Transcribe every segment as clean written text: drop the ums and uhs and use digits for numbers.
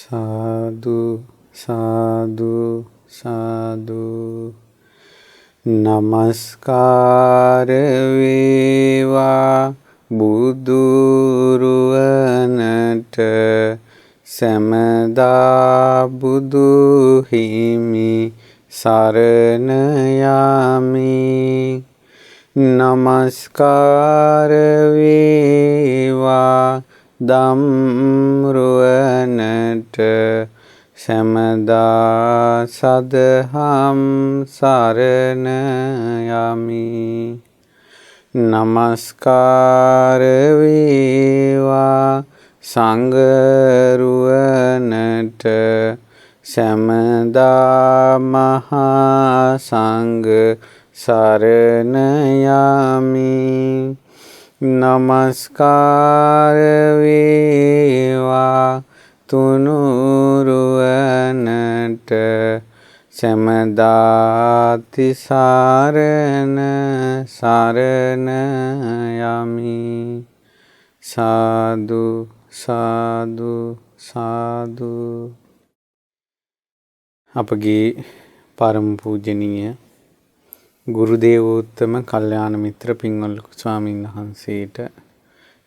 සාදු සාදු සාදු නමස්කාර වේවා බුදුරුවනට සැමදා බුදු හිමි සරණ යමි. නමස්කාර වේවා ධම්රුවනට සැමදා සදහම් සරණ යමි. නමස්කාර වේවා සංඝරුවනට සැමදා මහා සංඝ සරණ යමි. නමස්කාර වේවා තුනුරුවනට සැමදා තිසරණ සරණ යමි. සාදු සාදු සාදු. අපගේ පරම පූජනීය ගුරුදේවෝත්තම කල්යාණ මිත්‍ර පින්වල්ක ස්වාමීන් වහන්සේට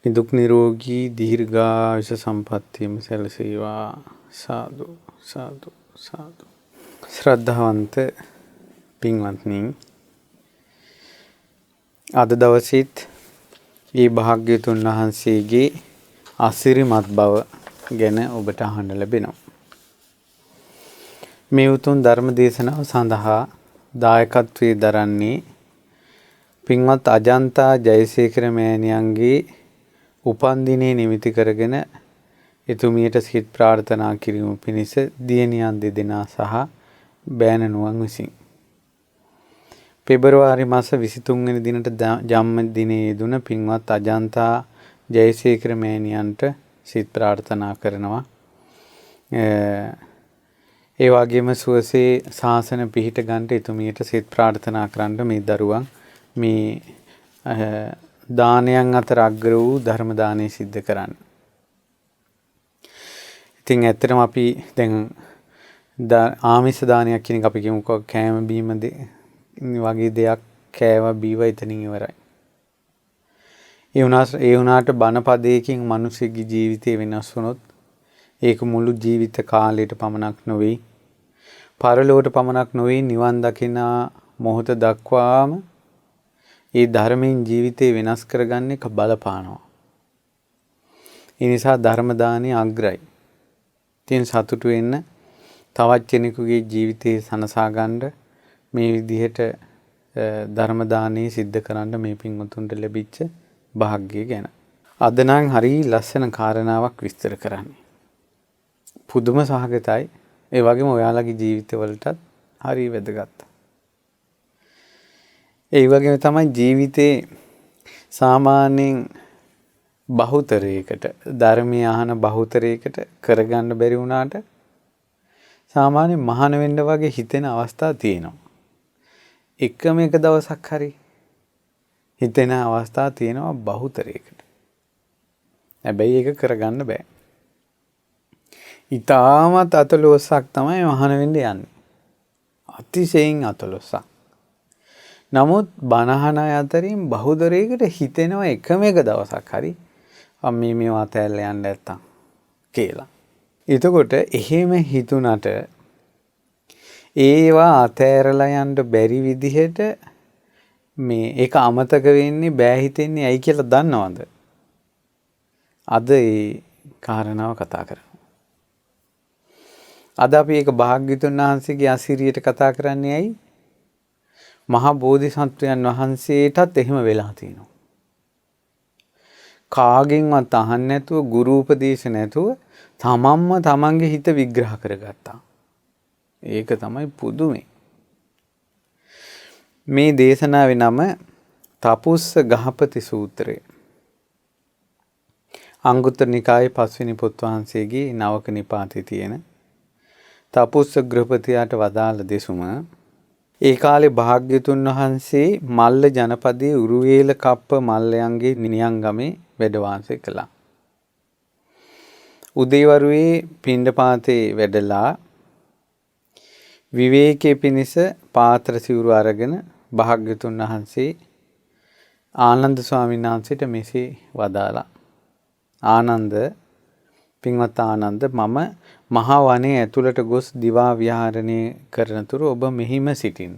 නිදුක් නිරෝගී දීර්ඝායුෂ සම්පන්නියම සැලසේවා. සාදු සාදු සාදු. ශ්‍රද්ධාවන්ත පින්වත්නි, අද දවසේත් මේ භාග්‍යවතුන් වහන්සේගේ අසිරිමත් බව ගැන ඔබට අහන්න ලැබෙනවා. මේ උතුම් ධර්ම දේශනාව සඳහා දායකත්වයේ දරන්නේ පින්වත් අජන්තා ජයසේකර මෑණියන්ගේ උපන්දිනයේ නිමිති කරගෙන එතුමියට සිත ප්‍රාර්ථනා කිරීම පිණිස දියණියන් දෙදෙනා සහ බෑණනුවන් විසින් පෙබරවාරි මාස 23 වෙනි දිනට ජන්මදිනයේ යෙදුන පින්වත් අජන්තා ජයසේකර මෑණියන්ට සිත ප්‍රාර්ථනා කරනවා. ඒ වගේම සුවසේ ශාසන පිහිට ගන්නට එතුමියට සිත ප්‍රාර්ථනා කරන්න මේ දරුවන් මේ දානයන් අතර අග්‍ර වූ ධර්ම දානය සිද්ධ කරන්න. ඉතින් ඇත්තටම අපි දැන් ආමිෂ දානයක් කියන එක අපි කියමුකෝ, කෑම බීම වගේ දෙයක් කෑවා බීවා එතනින් ඉවරයි. ඒ වුණාට බණ පදයකින් මිනිසෙක්ගේ ජීවිතය වෙනස් වුණොත් ඒක මුළු ජීවිත කාලයට පමණක් නොවේ, පරලොවට පමණක් නොවේ, නිවන් දකින මොහොත දක්වාම ඒ ධර්මයෙන් ජීවිතේ වෙනස් කරගන්න එක බලපානවා. ඒ නිසා ධර්ම දානය අග්‍රයි. තින් සතුටු වෙන්න, තවත් කෙනෙකුගේ ජීවිතේ සනසා ගන්න මේ විදිහට ධර්ම දානය සිද්ධ කරන්න මේ පින්වතුන්ට ලැබිච්ච වාසනාව ගැන අද නම් හරි ලස්සන කාරණාවක් විස්තර කරන්නේ. පුදුම සහගතයි. ඒ වගේම ඔයාලගේ ජීවිතවලටත් හරි වැදගත්. ඒ වගේම තමයි ජීවිතේ සාමාන්‍යයෙන් බහුතරයකට ධර්මීය අහන බහුතරයකට කරගන්න බැරි වුණාට සාමාන්‍ය මහාන වෙන්න වගේ හිතෙන අවස්ථා තියෙනවා. එකම එක දවසක් හරි හිතෙන අවස්ථා තියෙනවා බහුතරයකට. හැබැයි ඒක කරගන්න බෑ. ඉතාමත් අතලොස්සක් තමයි මහාන වෙන්න යන්නේ. අතිශයින් අතලොස්සක්. නමුත් බණහන අතරින් බහුතරයකට හිතෙනවා එකම එක දවසක් හරි අම්මේ මේවා තැල්ල යන්න නැත්තම් කියලා. එතකොට එහෙම හිතුණට ඒවා අතෑරලා යන්න බැරි විදිහට මේ ඒක අමතක වෙන්නේ බෑ හිතෙන්නේ ඇයි කියලා දන්නවද? අද ඒ කාරණාව කතා කරමු. අද අපි ඒක භාග්‍යවතුන් වහන්සේගේ අසිරියට කතා කරන්නේ ඇයි? මහා බෝධිසත්වයන් වහන්සේටත් එහෙම වෙලා තියෙනවා. කාගෙන්වත් අහන්න නැතුව, ගුරු උපදේශ නැතුව තමන්ම තමන්ගේ හිත විග්‍රහ කරගත්තා. ඒක තමයි පුදුමේ. මේ දේශනාවේ නම තපුස්ස ගහපති සූත්‍රය. අංගුත්තර නිකායේ 5 වෙනි පොත් වහන්සේගේ නවක නිපාතේ තියෙන තපුස්ස ගෘහපතියාට වදාළ දෙසුම. ඒ කාලේ භාග්‍යතුන් වහන්සේ මල්ල ජනපදයේ උරුවේල කප්ප මල්ලයන්ගේ නියංගමේ වැඩ වාසය කළා. උදේවරුේ පිණ්ඩපාතේ වැඩලා විවේකයේ පිණිස පාත්‍ර සිවුරු අරගෙන භාග්‍යතුන් වහන්සේ ආනන්ද ස්වාමීන් වහන්සේට මෙසේ වදාලා. ආනන්ද, පින්වත් ආනන්ද, මම මහා වනයේ ඇතුළට ගොස් දිවා විහරණය කරනතුරු ඔබ මෙහිම සිටින්න.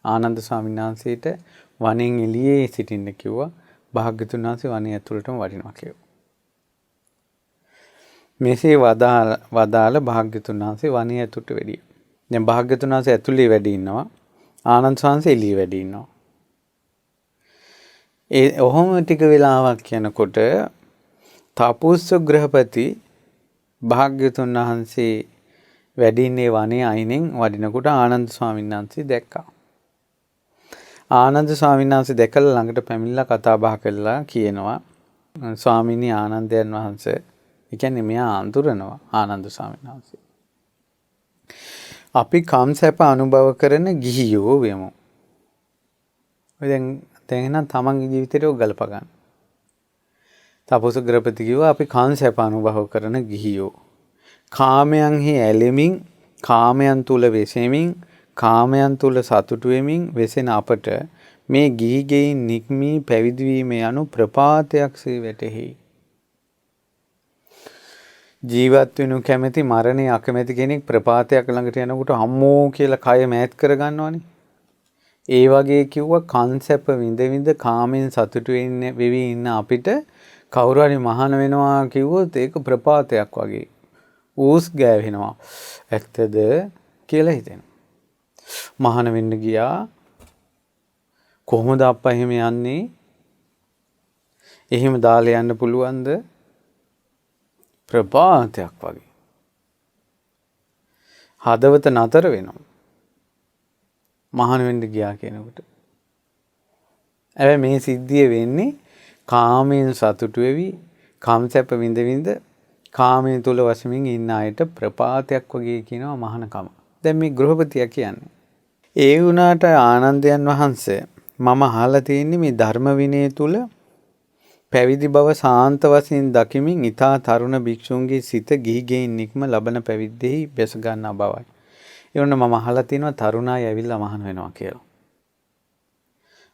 ආනන්ද ස්වාමීන් වහන්සේට වනයෙන් එළියේ සිටින්න කිව්වා. භාග්‍යතුන් වහන්සේ වනයේ ඇතුළටම වඩිනවා කිව්වා. මෙසේ වදාළ භාග්‍යතුන් වහන්සේ වනයේ ඇතුළට වැඩියා. දැන් භාග්‍යතුන් වහන්සේ ඇතුළේ වැඩ ඉන්නවා. ආනන්ද ස්වාමීන් එළියේ වැඩ ඉන්නවා. ඔහොම ටික වෙලාවක් යනකොට තාපුස්ස ගෘහපති භාග්‍යතුන් වහන්සේ වැඩ ඉන්නේ වනයේ අයිනෙන් වඩිනකොට ආනන්ද ස්වාමීන් වහන්සේ දැක්කා. ආනන්ද ස්වාමීන් වහන්සේ දැකලා ළඟට පැමිණලා කතා බහ කළා කියනවා, ස්වාමීනි ආනන්දයන් වහන්සේ, ඒ කියන්නේ මෙයා අඳුරනවා ආනන්ද ස්වාමීන් වහන්සේ. අපි කම්සැප අනුභව කරන ගිහියෝ වෙමු. ඔය දැන් නම් තමන්ගේ ජීවිතේට ගලප ගන්න. තපොස ග්‍රහපති කිව්වා අපි කම්සැප අනුභව කරන ගිහියෝ. කාමයන්හි ඇලෙමින්, කාමයන් තුල වෙසෙමින්, කාමයන් තුල සතුටු වෙමින් වෙසෙන අපට මේ ගිහි ගෙයින් නික්මී පැවිදි වීම යනු ප්‍රපාතයක්සේ වැටහෙයි. ජීවත් වෙනු කැමැති මරණය අකමැති කෙනෙක් ප්‍රපාතයක් ළඟට යනකොට අම්මෝ කියලා කය මෑත් කරගන්නවනේ. ඒ වගේ කිව්වා කන්සැප විඳ විඳ කාමෙන් සතුටු වෙවි ඉන්න අපිට කවුරු හරි මහාන වෙනවා කිව්වොත් ඒක ප්‍රපාතයක් වගේ. ඌස් ගෑවෙනවා. ඇත්තද කියලා හිතෙනවා. මහාන වෙන්න ගියා. කොහොමද අප්පා එහෙම යන්නේ? එහෙම දාලා යන්න පුළුවන්ද? ප්‍රපාතයක් වගේ. හදවත නතර වෙනවා. මහාන වෙන්න ගියා කියනකොට. හැබැයි මේ සිද්ධිය වෙන්නේ කාමයෙන් සතුටු වෙවි, කාමසැප විඳ විඳ කාමයෙන් තුල වශමින් ඉන්න අයට ප්‍රපාතයක් වගේ කියනවා මහානකම. දැන් මේ ගෘහපතියා කියන්නේ. ඒ වුණාට ආනන්දයන් වහන්සේ මම අහලා තියෙන්නේ මේ ධර්ම විනය තුල පැවිදි බව සාන්ත වශයෙන් දකිමින් ඊතා තරුණ භික්ෂුන්ගේ සිත ගිහි ගෙයින් නික්ම ලබන පැවිද්දෙහි බැස ගන්නා බවයි. ඒ වුණ මම අහලා තියෙනවා තරුණාය ඇවිල්ලා මහාන වෙනවා කියලා.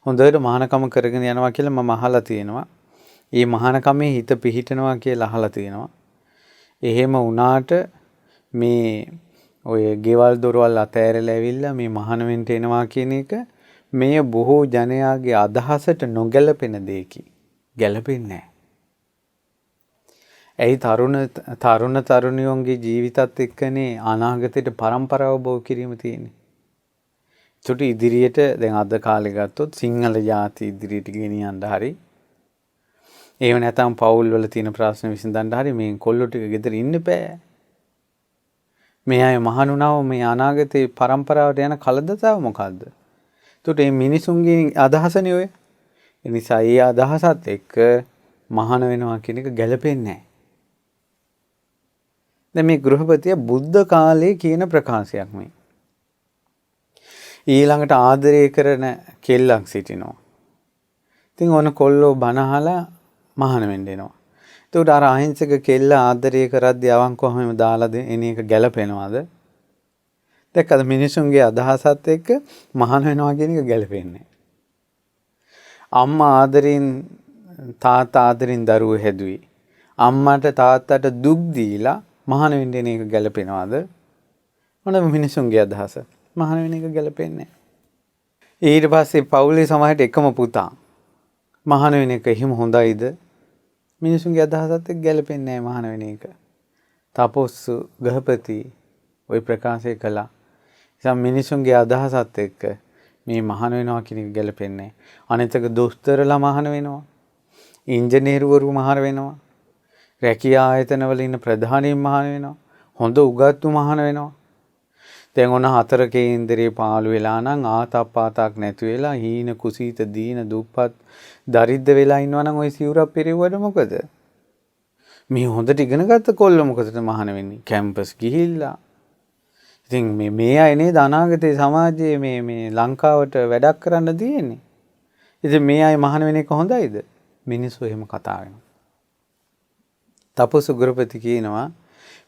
හොඳට මහානකම කරගෙන යනවා කියලා මම අහලා තියෙනවා. මේ මහානකමේ හිත පිහිටනවා කියලා අහලා තියෙනවා. එහෙම වුණාට මේ ඔය ගෙවල් දොරවල් අතෑරලා ඇවිල්ලා මේ මහාන වෙන්න එනවා කියන එක මේ බොහෝ ජනයාගේ අදහසට නොගැලපෙන දෙයකි. ගැලපෙන්නේ නැහැ. ඇයි තරුණ තරුණියෝන්ගේ ජීවිතත් එක්කනේ අනාගතයට පරම්පරාව බව කිරීම තියෙන්නේ. චුටි ඉදිරියට දැන් අද කාලේ ගත්තොත් සිංහල ජාති ඉදිරියට ගෙනියන්න හරි. ඒව නැතම් පවුල් වල තියෙන ප්‍රශ්න විසඳන්න හරි මේ කොල්ලෝ ටික ගෙදර ඉන්න බෑ. මේ අය මහණුණාව මේ අනාගතේ පරම්පරාවට යන කලදතාව මොකද්ද? ඒකට මේ මිනිසුන්ගේ අදහසනේ ඔය. ඒ නිසා ඒ අදහසත් එක්ක මහාන වෙනවා කියන එක ගැලපෙන්නේ නැහැ. දැන් මේ ගෘහපතිය බුද්ධ කාලේ කියන ප්‍රකාශයක් මේ. ඊළඟට ආදරය කරන කෙල්ලක් සිටිනවා. ඉතින් ඕන කොල්ලෝ බණ අහලා මහාන වෙන්න එනවා. ඒකට අර අහිංසක කෙල්ල ආදරය කරද්දී අවංකවම දාලා එන එක ගැලපෙනවද? දැක්කද මිනිසුන්ගේ අදහසත් එක්ක මහාන වෙනවා කියන එක ගැලපෙන්නේ. අම්මා ආදරෙන් තාත්තා ආදරෙන් දරුවෝ හැදුවේ. අම්මට තාත්තට දුක් දීලා මහාන වෙන්න එන එක ගැලපෙනවද? මොන මිනිසුන්ගේ අදහස? මහාන වෙන එක ගැලපෙන්නේ නැහැ. ඊට පස්සේ පවුලේ සමහරට එකම පුතා මහාන වෙන එක එහෙම හොඳයිද? මිනිසුන්ගේ අදහසත් එක්ක ගැලපෙන්නේ නැහැ මහාන වෙන එක. තපොස්සු ගෘහපති ওই ප්‍රකාශය කළා. ඉතින් මිනිසුන්ගේ අදහසත් එක්ක මේ මහාන වෙනවා කියන එක ගැලපෙන්නේ නැහැ. අනිත් එක දොස්තරලා මහාන වෙනවා. ඉංජිනේරුවරු මහාන වෙනවා. රැකියා ආයතනවල ඉන්න ප්‍රධානීන් මහාන වෙනවා. හොඳ උගත්තු මහාන වෙනවා. දැන් ඔන්න 4 කේන්දරේ පාළු වෙලා නම් ආතප්පාතක් නැති වෙලා හීන කුසීත දීන දුප්පත් දරිද්ද වෙලා ඉන්නවා නම් ওই සිවුරක් පෙරෙව්වට මොකද? මේ හොඳට ඉගෙන ගත්ත කොල්ල මොකටද මහාන වෙන්නේ? කැම්පස් ගිහිල්ලා. ඉතින් මේ අය නේද අනාගතේ සමාජයේ මේ ලංකාවට වැඩක් කරන්න තියෙන්නේ. ඉතින් මේ අය මහාන වෙන එක හොඳයිද? මිනිස්සු එහෙම කතා වෙනවා. තපස් උග්‍රපති කියනවා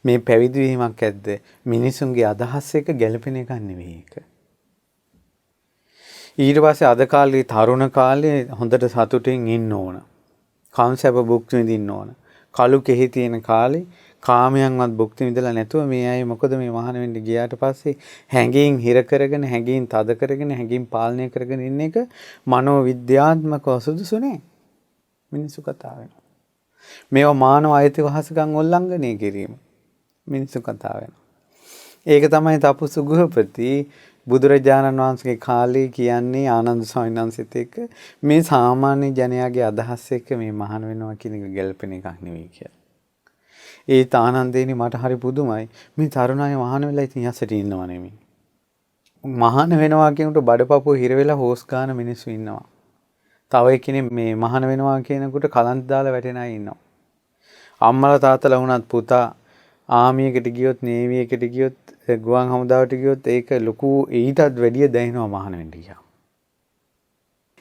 මේ පැවිදි වීමක් ඇද්ද මිනිසුන්ගේ අදහස් එක ගැළපෙන එකක් නෙවෙයි ඒක. ඊට පස්සේ අද කාලේ තරුණ කාලේ හොඳට සතුටින් ඉන්න ඕන. කාමසැප භුක්ති විඳින්න ඕන. කලු කෙහි තියෙන කාලේ කාමයන්වත් භුක්ති විඳලා නැතුව මේ අය මොකද මේ මහාන වෙන්න ගියාට පස්සේ හැඟීම් හිර කරගෙන හැඟීම් තද කරගෙන හැඟීම් පාලනය කරගෙන ඉන්න එක මනෝ විද්‍යාත්මකව සුදුසු නෑ. මිනිස්සු කතා වෙනවා. මේවා මානව අයිතිවාසිකම් උල්ලංඝනය කිරීම. මිනිස්සු කතා වෙනවා. ඒක තමයි තපස් උග්‍රපති බුදුරජාණන් වහන්සේගේ කාලේ කියන්නේ ආනන්ද ස්වාමීන් වහන්සේත් එක්ක මේ සාමාන්‍ය ජනයාගේ අදහස් එක්ක මේ මහාන වෙනවා කියන එක ගැළපෙන එකක් නෙවෙයි කියලා. ඒ ආනන්දේනි මට හරි පුදුමයි. මේ තරුණ අය මහාන වෙලා ඉතින් යසට ඉන්නව නෙමෙයි. මහාන වෙනවා කියනකොට බඩපපුව හිර වෙලා හොස් ගන්න මිනිස්සු ඉන්නවා. තව එක්කෙනෙක් මේ මහාන වෙනවා කියනකොට කලන්ත දාලා වැටෙන අය ඉන්නවා. අම්මලා තාත්තලා වුණත් පුතා ආමියකට ගියොත් නේවි එකට ගියොත් ගුවන් හමුදාවට ගියොත් ඒක ලොකු ඊටත් වැඩිය දැනෙනවා මහාන වෙන්න ගියා.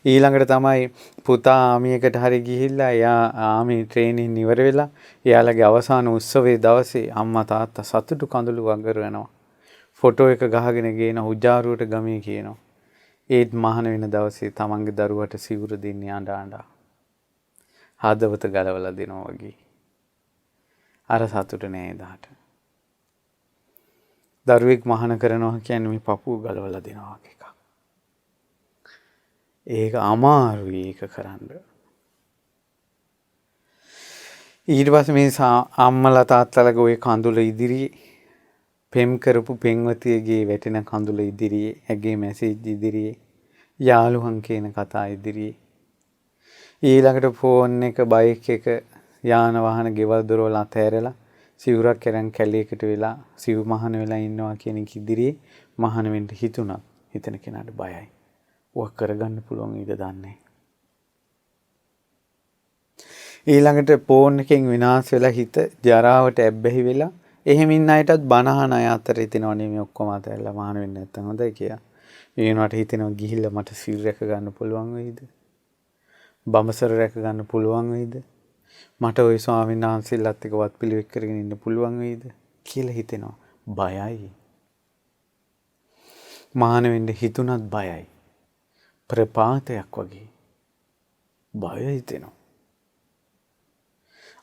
ඊළඟට තමයි පුතා ආමියකට හරි ගිහිල්ලා එයා ආමි ට්‍රේනින් ඉවර වෙලා එයාලගේ අවසාන උත්සවයේ දවසේ අම්මා තාත්තා සතුටු කඳුළු වගර වෙනවා. ෆොටෝ එක ගහගෙන ගේන උජාරුවට ගමේ කියනවා. ඒත් මහාන වෙන දවසේ තමන්ගේ දරුවට සිවුර දෙන්නේ අඬ හදවත ගලවලා දෙනවා වගේ. අර සතුට නෑ එදාට. දරුවෙක් මහාන කරනවා කියන්නේ මේ පපුව ගලවලා දෙනවා වගේ එකක්. ඒක අමාරුයි ඒක කරන්න. ඊට පස්සේ මේ අම්මලා තාත්තලාගේ ওই කඳුල ඉදිරියේ පෙම් කරපු පෙන්වතියගේ වැටෙන කඳුල ඉදිරියේ ඇගේ මැසේජ් ඉදිරියේ යාළුවන් කියන කතා ඉදිරියේ ඊළඟට ෆෝන් එක බයික් එක යාන වාහන ගෙවල් දොරවල් අතහැරලා සිවුරක් කරන් කැලේකට වෙලා සිව් මහාන වෙලා ඉන්නවා කියන එක ඉදිරියේ මහාන වෙන්න හිතුණා. හිතන කෙනාට බයයි. ඔක් කරගන්න පුළුවන් ඊට දන්නේ. ඊළඟට ෆෝන් එකෙන් විනාශ වෙලා හිත ජරාවට ඇබ්බැහි වෙලා එහෙම ඉන්න අයටත් බනහන අය අතර හිතෙනවනේ මේ ඔක්කොම අතහැරලා මහාන වෙන්න නැත්තම් හොඳයි කියලා. ඒ වෙනාට හිතෙනවා ගිහිල්ලා මට සිල් රැක ගන්න පුළුවන් වෙයිද? බඹසර රැක ගන්න පුළුවන් වෙයිද? මට ওই ස්වාමීන් වහන්සේලාත් එක්ක වත් පිළිවෙත් කරගෙන ඉන්න පුළුවන් වෙයිද කියලා හිතෙනවා. බයයි. මහාන වෙන්න හිතුණත් බයයි. ප්‍රපාතයක් වගේ. බය හිතෙනවා.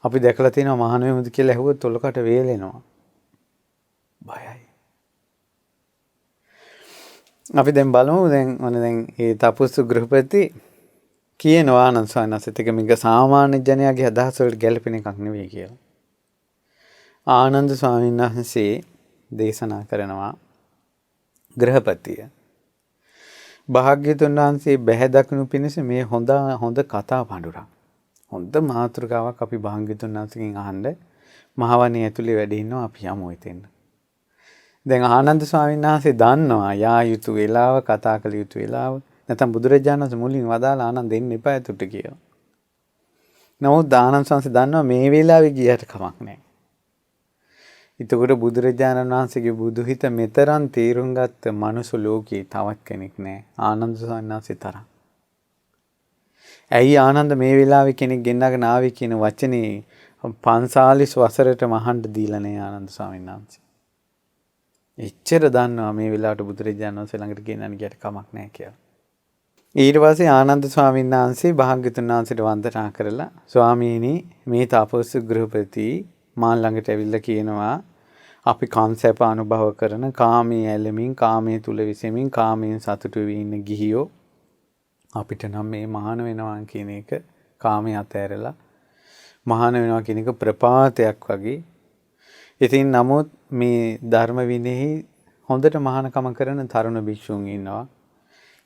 අපි දැකලා තියෙනවා මහාන වෙමුද කියලා ඇහුවොත් තොලකට වේලෙනවා. බයයි. අපි දැන් බලමු දැන් මේ තපස් ගෘහපති කියනවා ආනන්ද ස්වාමීන් වහන්සේත් එක්ක මේක සාමාන්‍ය ජනයාගේ අදහස් වලට ගැලපෙන එකක් නෙවෙයි කියලා. ආනන්ද ස්වාමීන් වහන්සේ දේශනා කරනවා ගෘහපතිය. භාග්‍යතුන් වහන්සේ බැහැ දක්නු පිණිස මේ හොඳ කතා පඬුරක්. හොඳ මාතෘකාවක් අපි භාග්‍යතුන් වහන්සේගෙන් අහන්න මහවණේ ඇතුලේ වැඩ ඉන්නවා අපි යමු එතෙන්. දැන් ආනන්ද ස්වාමීන් වහන්සේ දන්නවා යා යුතු වෙලාව කතා කළ යුතු වෙලාව නැත්නම් බුදුරජාණන් වහන්සේ මුලින් වදාලා ආනන්ද දෙන්න එපා ඇතුළට කියලා. නමුත් ආනන්ද ස්වාමීන් දන්නවා මේ වෙලාවේ ගියට කමක් නැහැ. එතකොට බුදුරජාණන් වහන්සේගේ බුදු හිත මෙතරම් තීරුම් ගත්ත මනුස්ස ලෝකේ තවත් කෙනෙක් නැහැ. ආනන්ද ස්වාමීන් වහන්සේ තරම්. ඇයි ආනන්ද මේ වෙලාවේ කෙනෙක් ගෙන්නගෙන ආවේ කියන වචනේ 45 වසරට මහන්ඩ දීලා නැහැ ආනන්ද ස්වාමීන් වහන්සේ. එච්චර දන්නවා මේ වෙලාවට බුදුරජාණන් වහන්සේ ළඟට ගෙන්නන්න ගියට කමක් නැහැ කියලා. ඊට පස්සේ ආනන්ද ස්වාමීන් වහන්සේ භාග්‍යතුන් වහන්සේට වන්දනා කරලා ස්වාමීනි මේ තපස් ගෘහපති මා ළඟට ඇවිල්ලා කියනවා අපි කාමසැප අනුභව කරන කාමයේ ඇලෙමින් කාමයේ තුල විසෙමින් කාමයෙන් සතුටු වෙවි ඉන්න ගිහියෝ අපිට නම් මේ මහාන වෙනවා කියන එක කාමයේ අතහැරලා මහාන වෙනවා කියන එක ප්‍රපාතයක් වගේ. ඉතින් නමුත් මේ ධර්ම විනයෙහි හොඳට මහානකම කරන තරුණ භික්ෂුන් ඉන්නවා.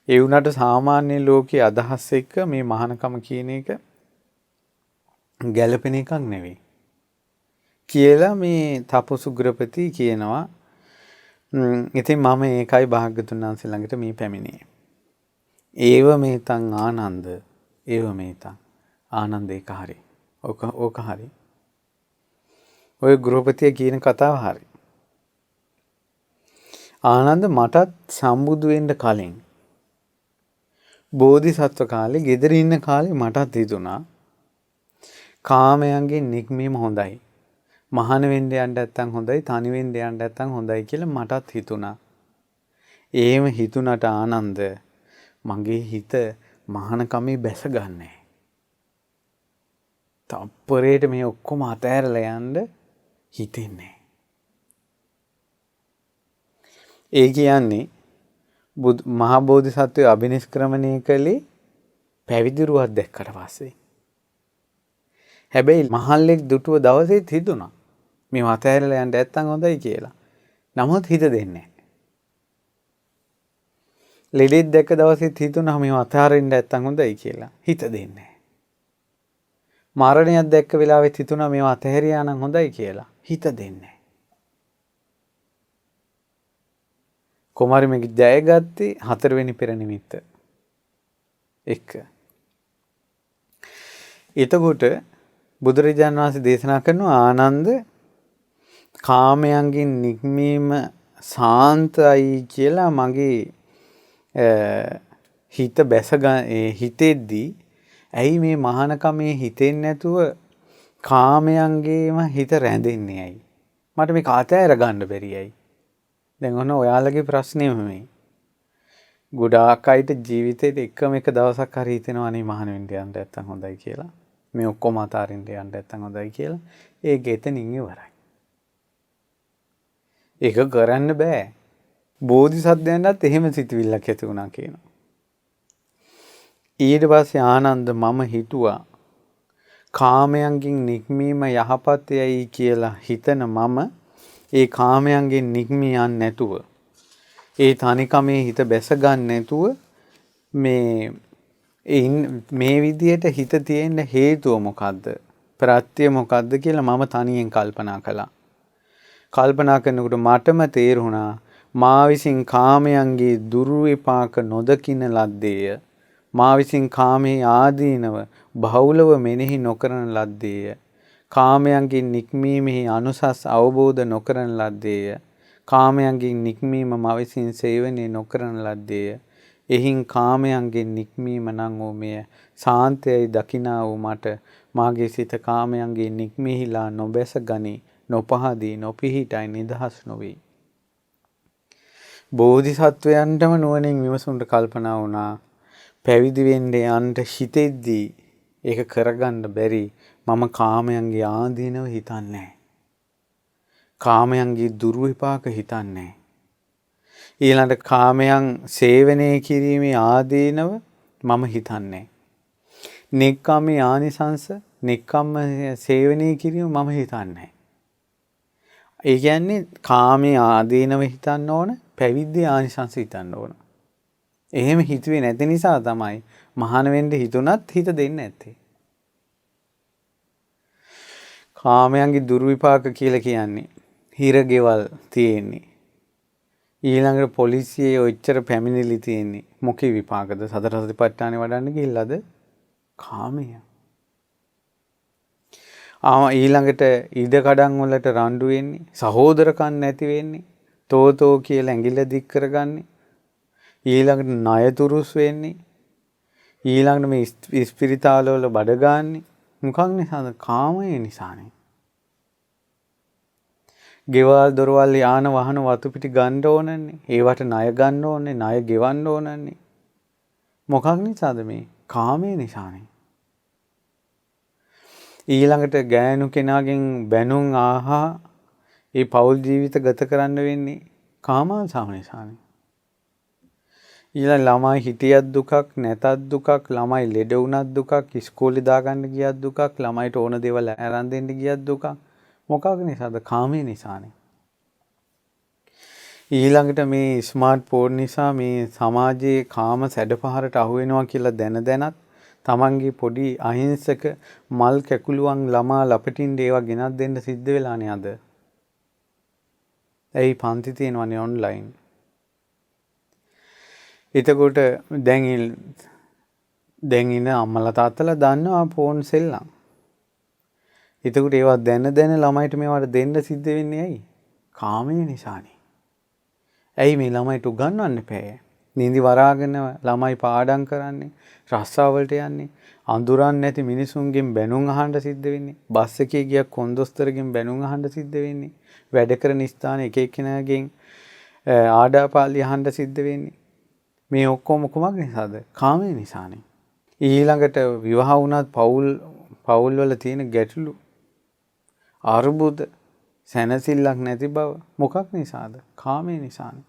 ඒ වුණාට සාමාන්‍ය ලෝකයේ අදහස් එක්ක මේ මහානකම කියන එක ගැළපෙන එකක් නෙවෙයි. කියලා මේ තපස් ගෘහපති කියනවා. ඉතින් මම ඒකයි භාග්‍යතුන් වහන්සේ ළඟට මේ පැමිණියේ. ඒව මේතං ආනන්ද ඒව මේතං ආනන්ද ඒක හරි. ඕක හරි. ඔය ගෘහපතිය කියන කතාව හරි. ආනන්ද මටත් සම්බුදු වෙන්න කලින් බෝධිසත්ව කාලේ ගෙදර ඉන්න කාලේ මටත් හිතුණා කාමයන්ගෙන් නික්මීම හොඳයි. මහාන වෙන්න යන්න නැත්තම් හොඳයි, තනි වෙන්න යන්න නැත්තම් හොඳයි කියලා මටත් හිතුණා. එහෙම හිතුණට ආනන්ද මගේ හිත මහානකමේ බැස ගන්නෑ. තප්පරයට මේ ඔක්කොම අතෑරලා යන්න හිතෙන්නේ. ඒ කියන්නේ මහා බෝධිසත්වය අභිනිෂ්ක්‍රමණය කළේ පැවිදි රුවක් දැක්කට පස්සේ. හැබැයි මහල්ලෙක් දුටුව දවසේත් හිතුණා මේ අතෑරලා යන්න නැත්තම් හොඳයි කියලා. නමුත් හිත දෙන්නේ නැහැ. ලෙඩෙක් දැක්ක දවසේත් හිතුණා මේ අතෑරින්න නැත්තම් හොඳයි කියලා. හිත දෙන්නේ නැහැ. මරණයක් දැක්ක වෙලාවෙත් හිතුණා මේ අතෑරියා නම් හොඳයි කියලා. හිත දෙන්නේ නැහැ. කුමාරි මේක ජයගත්තේ 4 වෙනි පෙර නිමිත්ත. 1. එතකොට බුදුරජාණන් වහන්සේ දේශනා කරනවා ආනන්ද කාමයන්ගෙන් නික්මීම සාන්තයි කියලා මගේ හිත හිතෙද්දී ඇයි මේ මහානකමේ හිතෙන්නේ නැතුව කාමයන්ගේම හිත රැඳෙන්නේ ඇයි? මට මේක අතෑර ගන්න බැරියයි. දැන් ඔන්න ඔයාලගේ ප්‍රශ්නේ මේ. ගොඩාක් අයට ජීවිතේට එකම එක දවසක් හරි හිතෙනවා නේ මහාන වෙන්න යන්න නැත්තම් හොඳයි කියලා. මේ ඔක්කොම අතාරින්න යන්න නැත්තම් හොඳයි කියලා. ඒක එතනින් ඉවරයි. ඒක කරන්න බෑ. බෝධිසත්වයන්ටත් එහෙම සිතුවිල්ලක් ඇති වුණා කියනවා. ඊට පස්සේ ආනන්ද මම හිතුවා කාමයන්ගෙන් නික්මීම යහපතයි කියලා හිතන මම ඒ කාමයන්ගෙන් නික්මී යන්නේ නැතුව ඒ තනිකමේ හිත බැස ගන්න නැතුව මේ විදියට හිත තියෙන්න හේතුව මොකද්ද? ප්‍රත්‍ය මොකද්ද කියලා මම තනියෙන් කල්පනා කළා. කල්පනා කරනකොට මටම තේරුණා මා විසින් කාමයන්ගේ දුර්විපාක නොදකින ලද්දේය. මා විසින් කාමයේ ආදීනව බහුලව මෙනෙහි නොකරන ලද්දේය. කාමයන්ගෙන් නික්මීමෙහි අනුසස් අවබෝධ නොකරන ලද්දේය. කාමයන්ගෙන් නික්මීම මා විසින් සේවනය නොකරන ලද්දේය. එහින් කාමයන්ගෙන් නික්මීම නම් වූ මෙය සාන්තයයි දකිනා වූ මට මාගේ සිත කාමයන්ගෙන් නික්මෙහිලා නොබැස ගනී, නොපහදී, නොපිහිටයි, නිදහස් නොවේ. බෝධිසත්වයන්ටම නුවණින් විමසුන්ට කල්පනා වුණා පැවිදි වෙන්න යන්න හිතෙද්දී ඒක කරගන්න බැරි මම කාමයන්ගේ ආදීනව හිතන්නේ නැහැ. කාමයන්ගේ දුර්විපාක හිතන්නේ නැහැ. ඊළඟට කාමයන් සේවනය කිරීමේ ආදීනව මම හිතන්නේ. නෙක්ඛම්මේ ආනිසංස, නෙක්ඛම්ම සේවනය කිරීම මම හිතන්නේ. ඒ කියන්නේ කාමයේ ආදීනව හිතන්න ඕන, පැවිද්දේ ආනිසංස හිතන්න ඕන. එහෙම හිතුවේ නැති නිසා තමයි මහාන වෙන්න හිතුණත් හිත දෙන්නේ නැත්තේ. කාමයන්ගේ දුර්විපාක කියලා කියන්නේ හිරගෙවල් තියෙන්නේ. ඊළඟට පොලිසියේ ඔච්චර පැමිණිලි තියෙන්නේ. මොකේ විපාකද? සතර සතිපට්ඨානෙ වඩන්න ගිහිල්ලාද? කාමය. ඊළඟට ඉඩකඩම් වලට රණ්ඩු වෙන්නේ. සහෝදරකම් නැති වෙන්නේ. තෝතෝ කියලා ඇඟිල්ල දික් කරගන්නේ. ඊළඟට ණයතුරුස් වෙන්නේ. ඊළඟට මේ ඉස්පිරිතාල වල බඩ ගන්නෙ. මොකක් නිසාද? කාමය නිසානේ. ගෙවල් දොරවල් යාන වාහන වතු පිටි ගන්න ඕනන්නේ. ඒවට ණය ගන්න ඕනේ, ණය ගෙවන්න ඕනන්නේ. මොකක් නිසාද මේ? කාමය නිසානේ. ඊළඟට ගෑනු කෙනාගෙන් බැනුම් ආහා ඒ පෞල් ජීවිත ගත කරන්න වෙන්නේ කාමාශාව නිසානේ. ඊළඟ ළමයි හිටියත් දුකක්, නැතත් දුකක්, ළමයි ලෙඩ වුණත් දුකක්, ඉස්කෝලේ දාගන්න ගියත් දුකක්, ළමයිට ඕන දේවල් අරන් දෙන්න ගියත් දුකක්. මොකක් නිසාද? කාමය නිසානේ. ඊළඟට මේ ස්මාර්ට් ෆෝන් නිසා මේ සමාජයේ කාම සැඩපහරට අහු වෙනවා කියලා දැනත් තමන්ගේ පොඩි අහිංසක මල් කැකුළුවන් ළමා ලපටින් ඒවා ගෙනත් දෙන්න සිද්ධ වෙලානේ අද. ඇයි පන්ති තියෙනවනේ ඔන්ලයින්. එතකොට දැන් ඉන්න අම්මලා තාත්තලා දන්නවා ෆෝන් සෙල්ලම්. එතකොට ඒවා දැන ළමයිට මේවට දෙන්න සිද්ධ වෙන්නේ ඇයි? කාමය නිසානේ. ඇයි මේ ළමයිට උගන්වන්න බෑ? නිදි වරාගෙන ළමයි පාඩම් කරන්නේ, රස්සාවලට යන්නේ, අඳුරන්නේ නැති මිනිසුන්ගෙන් බැනුම් අහන්න සිද්ධ වෙන්නේ, බස් එකේ ගියා කොන්දොස්තරගෙන් බැනුම් අහන්න සිද්ධ වෙන්නේ, වැඩ කරන ස්ථානයේ එක එක්කෙනාගෙන් ආඩාපාලි අහන්න සිද්ධ වෙන්නේ. මේ ඔක්කොම කුමක් නිසාද? කාමයේ නිසානේ. ඊළඟට විවාහ වුණත් පවුල් වල තියෙන ගැටලු, අරුබුද, සැනසෙල්ලක් නැති බව මොකක් නිසාද? කාමයේ නිසානේ.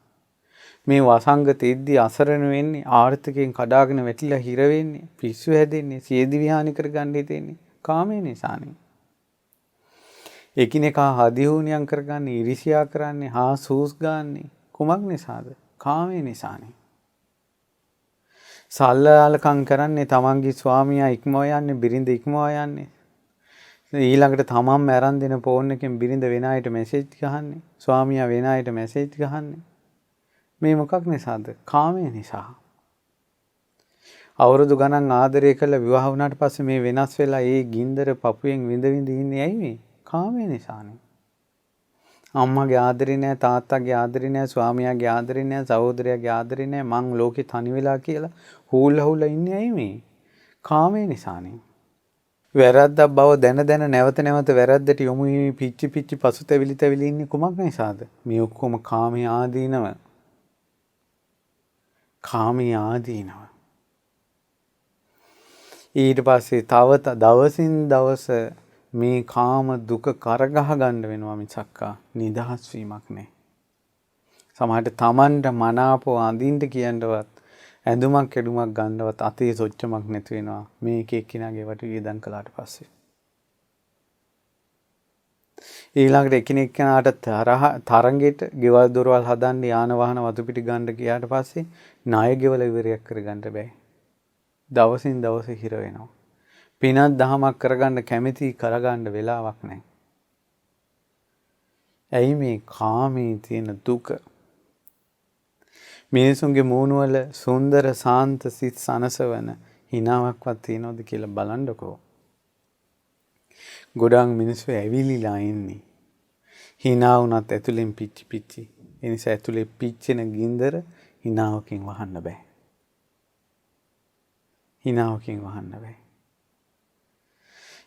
මේ වසංගතෙද්දී අසරණ වෙන්නේ, ආර්ථිකයෙන් කඩාගෙන වැටිලා හිර වෙන්නේ, පිස්සු හැදෙන්නේ, සියදි විහානි කරගන්න හිතෙන්නේ කාමයේ නිසානේ. එකිනෙකා හදිහුණියම් කරගන්නේ, ඉරිසියා කරන්නේ, සූස් ගන්නේ කුමක් නිසාද? කාමයේ නිසානේ. සල්ලාලකම් කරන්නේ, තමන්ගේ ස්වාමියා ඉක්මවා යන්නේ, බිරිඳ ඉක්මවා යන්නේ. ඊළඟට තමන්ම අරන් දෙන ෆෝන් එකෙන් බිරිඳ වෙන අයට මැසේජ් ගහන්නේ, ස්වාමියා වෙන අයට මැසේජ් ගහන්නේ. මේ මොකක් නිසාද? කාමයේ නිසා. අවුරුදු ගණන් ආදරය කළ විවාහ වුණාට පස්සේ මේ වෙනස් වෙලා ඒ ගින්දර පපුවෙන් විඳ ඉන්නේ ඇයි මේ? කාමයේ නිසානේ. අම්මගේ ආදරේ නැහැ, තාත්තගේ ආදරේ නැහැ, ස්වාමියාගේ ආදරේ නැහැ, සහෝදරයාගේ ආදරේ නැහැ, මං ලෝකේ තනි වෙලා කියලා හූල්ලා ඉන්නේ ඇයි මේ? කාමයේ නිසානේ. වැරද්දක් බව දැන නැවත වැරද්දට යොමු වී පිච්චි පසුතැවිලි ඉන්නේ කුමක් නිසාද? මේ ඔක්කොම කාමයේ ආදීනව. කාමයේ ආදීනව. ඊට පස්සේ තව දවසින් දවස මේ කාම දුක කරගහ ගන්න වෙනවා මිසක්කා නිදහස් වීමක් නැහැ. සමහරට තමන්ට මනාපව අඳින්න කියනවත් ඇඳුමක් ඇඩුමක් ගන්නවත් අතේ සොච්චමක් නැති වෙනවා මේ එක එක්කිනාගේ වට වියදම් කළාට පස්සේ. ඊළඟට එකිනෙකාට තරංගෙට ගෙවල් දොරවල් හදන්න, යාන වාහන වතු පිටි ගන්න ගියාට පස්සේ ණය ගෙවල ඉවරයක් කරගන්න බෑ. දවසින් දවස හිර වෙනවා. පිනක් දහමක් කරගන්න කැමති කරගන්න වෙලාවක් නැහැ. ඇයි මේ කාමයේ තියෙන දුක? මිනිසුන්ගේ මූණවල සුන්දර සාන්ත සිත් සනසවන හිනාවක්වත් තියනවද කියලා බලන්නකෝ. ගොඩාක් මිනිස්සු ඇවිලිලා ඉන්නේ. හිනා වුණත් ඇතුලෙන් පිච්චි. ඒ නිසා ඇතුලේ පිච්චෙන ගින්දර හිනාවකින් වහන්න බෑ. හිනාවකින් වහන්න බෑ.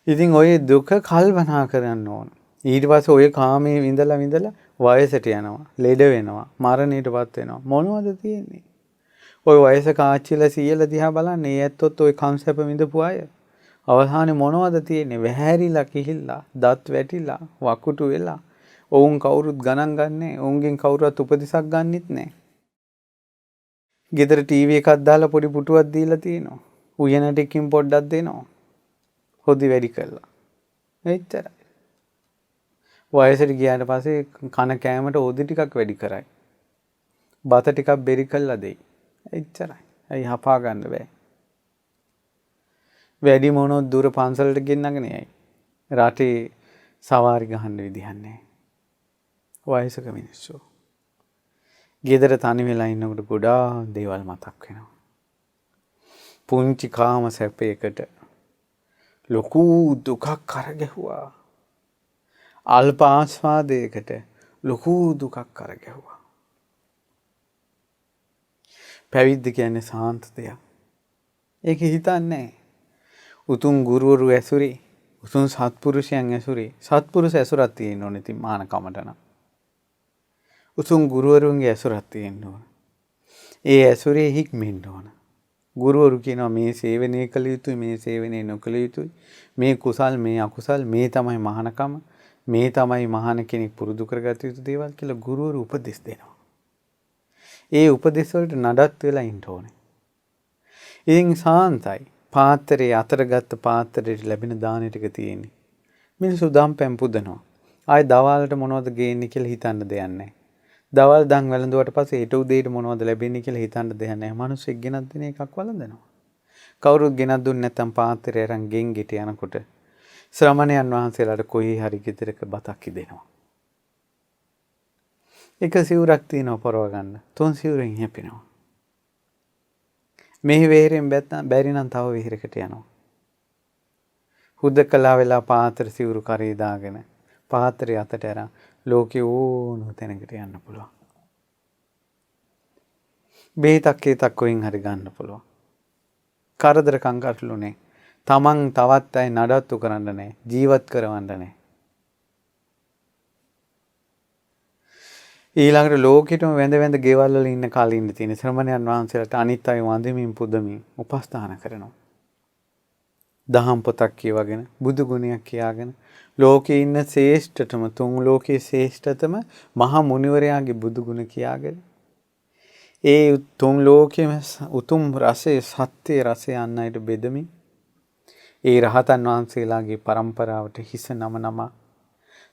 ඉතින් ඔය දුක කල්පනා කරන්න ඕන. ඊට පස්සේ ඔය කාමයේ විඳලා වයසට යනවා, ලෙඩ වෙනවා, මරණයටපත් වෙනවා. මොනවද තියෙන්නේ? ඔය වයසක ආච්චිලා සීයලා දිහා බලන්න, ඒ ඇත්තොත් ඔය කම්සැප විඳපු අය. අවසානයේ මොනවද තියෙන්නේ? වැහැරිලා කිහිල්ලා, දත් වැටිලා, වකුටු වෙලා. ඔවුන් කවුරුත් ගණන් ගන්නෑ. ඔවුන්ගෙන් කවුරුත් උපදෙසක් ගන්නෙත් නෑ. ගෙදර ටීවී එකක් දාලා පොඩි පුටුවක් දීලා තියෙනවා. උයන ටිකකින් පොඩ්ඩක් දෙනවා. හොදි වැඩි කරලා. එච්චරයි. වයසට ගියාට පස්සේ කන කෑමට ඕදි ටිකක් වැඩි කරයි. බත ටිකක් බෙරි කරලා දෙයි. එච්චරයි. අයි හපා ගන්න බෑ. වැඩි මොනොත් දුර පන්සලට ගෙන්නගෙන යයි. රටේ සවාරි ගහන්න විදිහක් නැහැ. වයසක මිනිස්සු. ගෙදර තනි වෙලා ඉන්නකොට ගොඩාක් දේවල් මතක් වෙනවා. පුංචි කාම සැපයකට ලොකු දුකක් කරගැහුවා. අල්ප ආස්වාදයකට ලොකු දුකක් කරගැහුවා. පැවිද්ද කියන්නේ සාන්ත දෙයක්. ඒක හිතන්නේ නැහැ. උතුම් ගුරුවරු ඇසුරේ, උතුම් සත්පුරුෂයන් ඇසුරේ, සත්පුරුෂ ඇසුරක් තියෙන්න ඕනේ ඉතින් මානකමට නම්. උතුම් ගුරුවරුන්ගේ ඇසුරක් තියෙන්න ඕන. ඒ ඇසුරේ හික්මෙන්න ඕන. ගුරුවරු කියනවා මේ සේවනය කළ යුතුයි, මේ සේවනය නොකළ යුතුයි. මේ කුසල්, මේ අකුසල්, මේ තමයි මහානකම, මේ තමයි මහාන කෙනෙක් පුරුදු කරගත යුතු දේවල් කියලා ගුරුවරු උපදෙස් දෙනවා. ඒ උපදෙස් වලට නඩත් වෙලා ඉන්න ඕනේ. ඉතින් සාන්තයි. පාත්‍රයේ අතර ගත්ත පාත්‍රයට ලැබෙන දාන ටික තියෙන්නේ. මිනිස්සු දම් පැම් පුදනවා. ආයේ දවල්ට මොනවද ගේන්නේ කියලා හිතන්න දෙයක් නැහැ. දවල් දන් වැළඳුවට පස්සේ ඊට උදේට මොනවද ලැබෙන්නේ කියලා හිතන්න දෙයක් නැහැ. මිනිස්සෙක් ගෙනත් දෙන එකක් වළඳනවා. කවුරුත් ගෙනත් දුන්නේ නැත්නම් පාත්‍රය අරන් ගෙන්ගෙට යනකොට ශ්‍රමණයන් වහන්සේලාට කොහේ හරි ගෙදරක බතක් ඉදෙනවා. එක සිවුරක් තියෙනවා පරව ගන්න. 3 සිවුරෙන් හැපෙනවා. මේ වෙහෙරෙන් බැරි නම් තව වෙහෙරකට යනවා. හුදකලා වෙලා පාත්‍ර සිවුරු කරේ දාගෙන පාත්‍රය අතට අරන් ලෝකේ ඕන තැනකට යන්න පුළුවන්. බෙහෙතක් ඒතක් කොහෙන් හරි ගන්න පුළුවන්. කරදරකම් කටළු නැහැ. තමන් තවත් අය නඩත්තු කරන්න නැහැ. ජීවත් කරවන්න නැහැ. ඊළඟට ලෝකෙටම වැඳ වැඳ ගෙවල් වල ඉන්න කාලේ ඉන්න තියෙන ශ්‍රමණයන් වහන්සේලාට අනිත් අය වඳමින් පුදමින් උපස්ථාන කරනවා. දහම් පොතක් කියවගෙන බුදු ගුණයක් කියාගෙන ලෝකේ ඉන්න ශ්‍රේෂ්ඨතම තුන් ලෝකයේ ශ්‍රේෂ්ඨතම මහා මුනිවරයාගේ බුදු ගුණ කියාගෙන ඒ තුන් ලෝකෙම උතුම් රසයේ සත්‍ය රසය අන්නයිට බෙදමින් ඒ රහතන් වහන්සේලාගේ පරම්පරාවට හිස නම නමා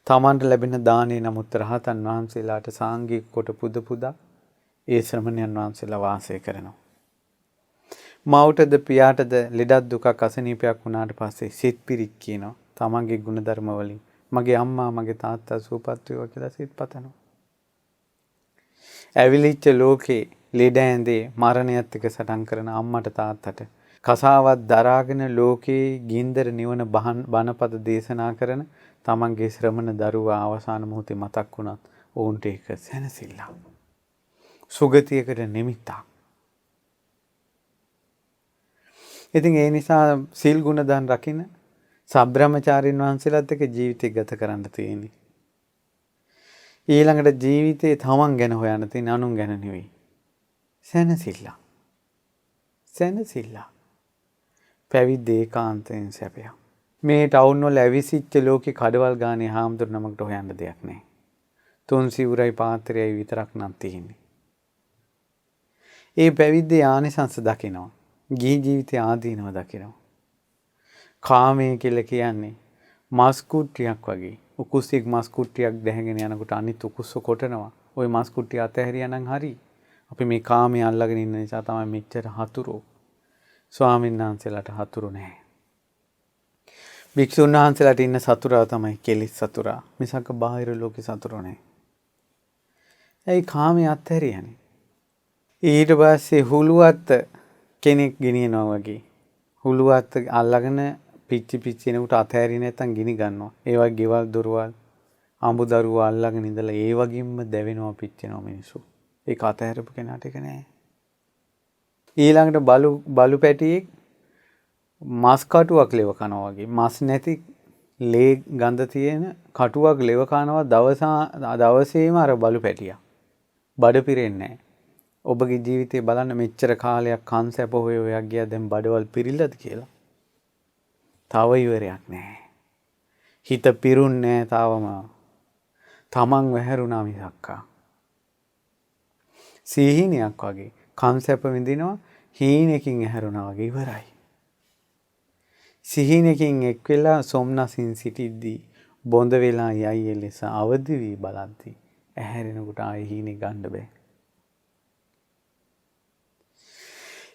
තමන්ට ලැබෙන දානේ නමුත් රහතන් වහන්සේලාට සාංගික කොට පුද පුදා ඒ ශ්‍රමණයන් වහන්සේලා වාසය කරනවා. මවටද පියාටද ලෙඩක් දුකක් අසනීපයක් වුණාට පස්සේ සිත් පිරික් කියනවා. තමන්ගේ ගුණධර්ම වලින් මගේ අම්මා මගේ තාත්තා සුවපත් වේවා කියලා සිත් පතනවා. ඇවිලිච්ච ලෝකේ ලෙඩ ඇඳේ මරණයත් එක්ක සටන් කරන අම්මට තාත්තට කසාවත් දරාගෙන ලෝකේ ගින්දර නිවන බණපද දේශනා කරන තමන්ගේ ශ්‍රමණ දරුවා අවසාන මොහොතේ මතක් වුණත් ඔවුන්ට ඒක සැනසෙල්ල. සුගතියකට නිමිත්තක්. ඉතින් ඒ නිසා සීල් ගුණ දන් රකින්න සබ්‍රහ්මචාරින් වහන්සේලාත් එක්ක ජීවිතය ගත කරන්න තියෙන්නේ. ඊළඟට ජීවිතේ තමන් ගැන හොයන්න තියෙන අනුන් ගැන නෙවෙයි. සැනසෙල්ල. සැනසෙල්ල. පැවිදි ඒකාන්තයෙන් සැපයක්. මේ ටවුන් වල ඇවිසිච්ච ලෝකේ කඩවල් ගානේ හාමුදුර නමකට හොයන්න දෙයක් නැහැ. තුන් සිවුරයි පාත්‍රයයි විතරක් නම් තියෙන්නේ. ඒ පැවිද්දේ ආනිසංස දකිනවා. ගිහි ජීවිතයේ ආදීනව දකිනවා. කාමය කියලා කියන්නේ මස් කුට්ටියක් වගේ. උකුස්සෙක් මස් කුට්ටියක් දැහැගෙන යනකොට අනිත් උකුස්ස කොටනවා. ওই මස් කුට්ටිය අතහැරියා නම් හරි. අපි මේ කාමයේ අල්ලගෙන ඉන්න නිසා තමයි මෙච්චර හතුරු. ස්වාමීන් වහන්සේලාට හතුරු නැහැ. භික්ෂුන් වහන්සේලාට ඉන්න සතුරා තමයි කෙලිස් සතුරා. මිසක බාහිර ලෝකේ සතුරු නැහැ. ඒ කාමයේ අත්හැරියානේ. ඊට පස්සේ හුලුවත් කෙනෙක් ගෙනියනවා වගේ. හුලුවත් අල්ලගෙන පිච්චි එනකොට අතහැරියේ නැත්තම් ගිනි ගන්නවා. ඒ වගේ ගෙවල් දොරවල් අඹ දරුවෝ අල්ලගෙන ඉඳලා ඒ වගේම දැවෙනවා පිච්චෙනවා මිනිස්සු. ඒක අතහැරපු කෙනාට ඒක නෑ. ඊළඟට බලු පැටියෙක් මස් කටුවක් ලෙව කනවා වගේ. මස් නැති ලේ ගඳ තියෙන කටුවක් ලෙව කනවා දවසේම අර බලු පැටියා. බඩ පිරෙන්නේ නැහැ. ඔබගේ ජීවිතේ බලන්න මෙච්චර කාලයක් කන් සැප හොයයක් ගියා දැන් බඩවල් පිරිල්ලද කියලා. තව ඉවරයක් නැහැ. හිත පිරුන්නේ තවම. තමන් වැහැරුණා මිසක්කා. සීහිනියක් වගේ කන් සැප විඳිනවා හීනකින් ඇහැරුණා වගේ ඉවරයි. සිහිනකින් එක් වෙලා සොම්නසින් සිටිද්දී බොඳ වෙලා යයි ලෙස අවදි වී බලද්දී ඇහැරෙනකොට ආයෙ හීනේ ගන්න බෑ.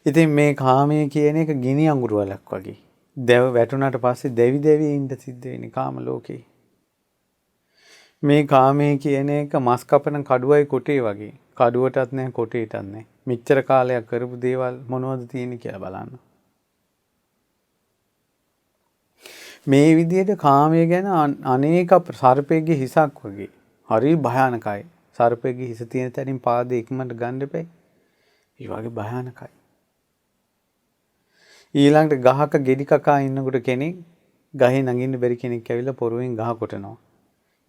ඉතින් මේ කාමයේ කියන එක ගිනි අඟුරු වලක් වගේ. දැව වැටුණාට පස්සේ දැවි දැවි ඉන්න සිද්ධ වෙන්නේ කාම ලෝකේ. මේ කාමයේ කියන එක මස් කපන කඩුවයි කොටේ වගේ. කඩුවටත් නැහැ කොටේටත් නැහැ. මෙච්චර කාලයක් කරපු දේවල් මොනවද තියෙන්නේ කියලා බලන්න. මේ විදිහට කාමයේ ගැන අනේක සර්පෙක්ගේ හිසක් වගේ. හරි භයානකයි. සර්පෙක්ගේ හිස තියෙන තැනින් පාදේ ඉක්මනට ගන්න එපා. ඒ වගේ භයානකයි. ඊළඟට ගහක ගෙඩි කකා ඉන්නකොට කෙනෙක් ගහේ නගින්න බැරි කෙනෙක් ඇවිල්ලා පොරුවෙන් ගහ කොටනවා.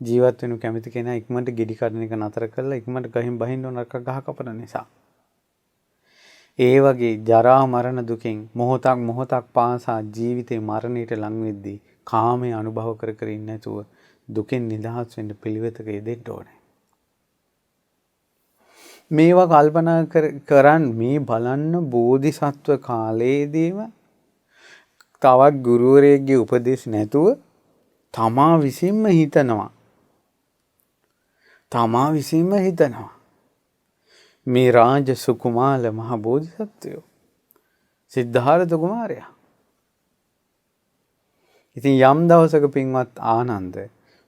ජීවත් වෙනු කැමති කෙනා ඉක්මනට ගෙඩි කඩන එක නතර කරලා ඉක්මනට ගහෙන් බහින්න ඕන ගහ කපන නිසා. ඒ වගේ ජරා මරණ දුකෙන් මොහොතක් පාසා ජීවිතේ මරණයට ලං වෙද්දී කාමයේ අනුභව කර කර ඉන්නේ නැතුව දුකෙන් නිදහස් වෙන්න පිළිවෙතක යෙදෙන්න ඕනේ. මේවා කල්පනා කරන් මේ බලන්න බෝධිසත්ව කාලයේදීම තවත් ගුරුවරයෙක්ගේ උපදෙස් නැතුව තමා විසින්ම හිතනවා. මේ රාජ සුකුමාල මහ බෝධිසත්වයෝ සිද්ධාර්ථ කුමාරයා. ඉතින් යම් දවසක පින්වත් ආනන්ද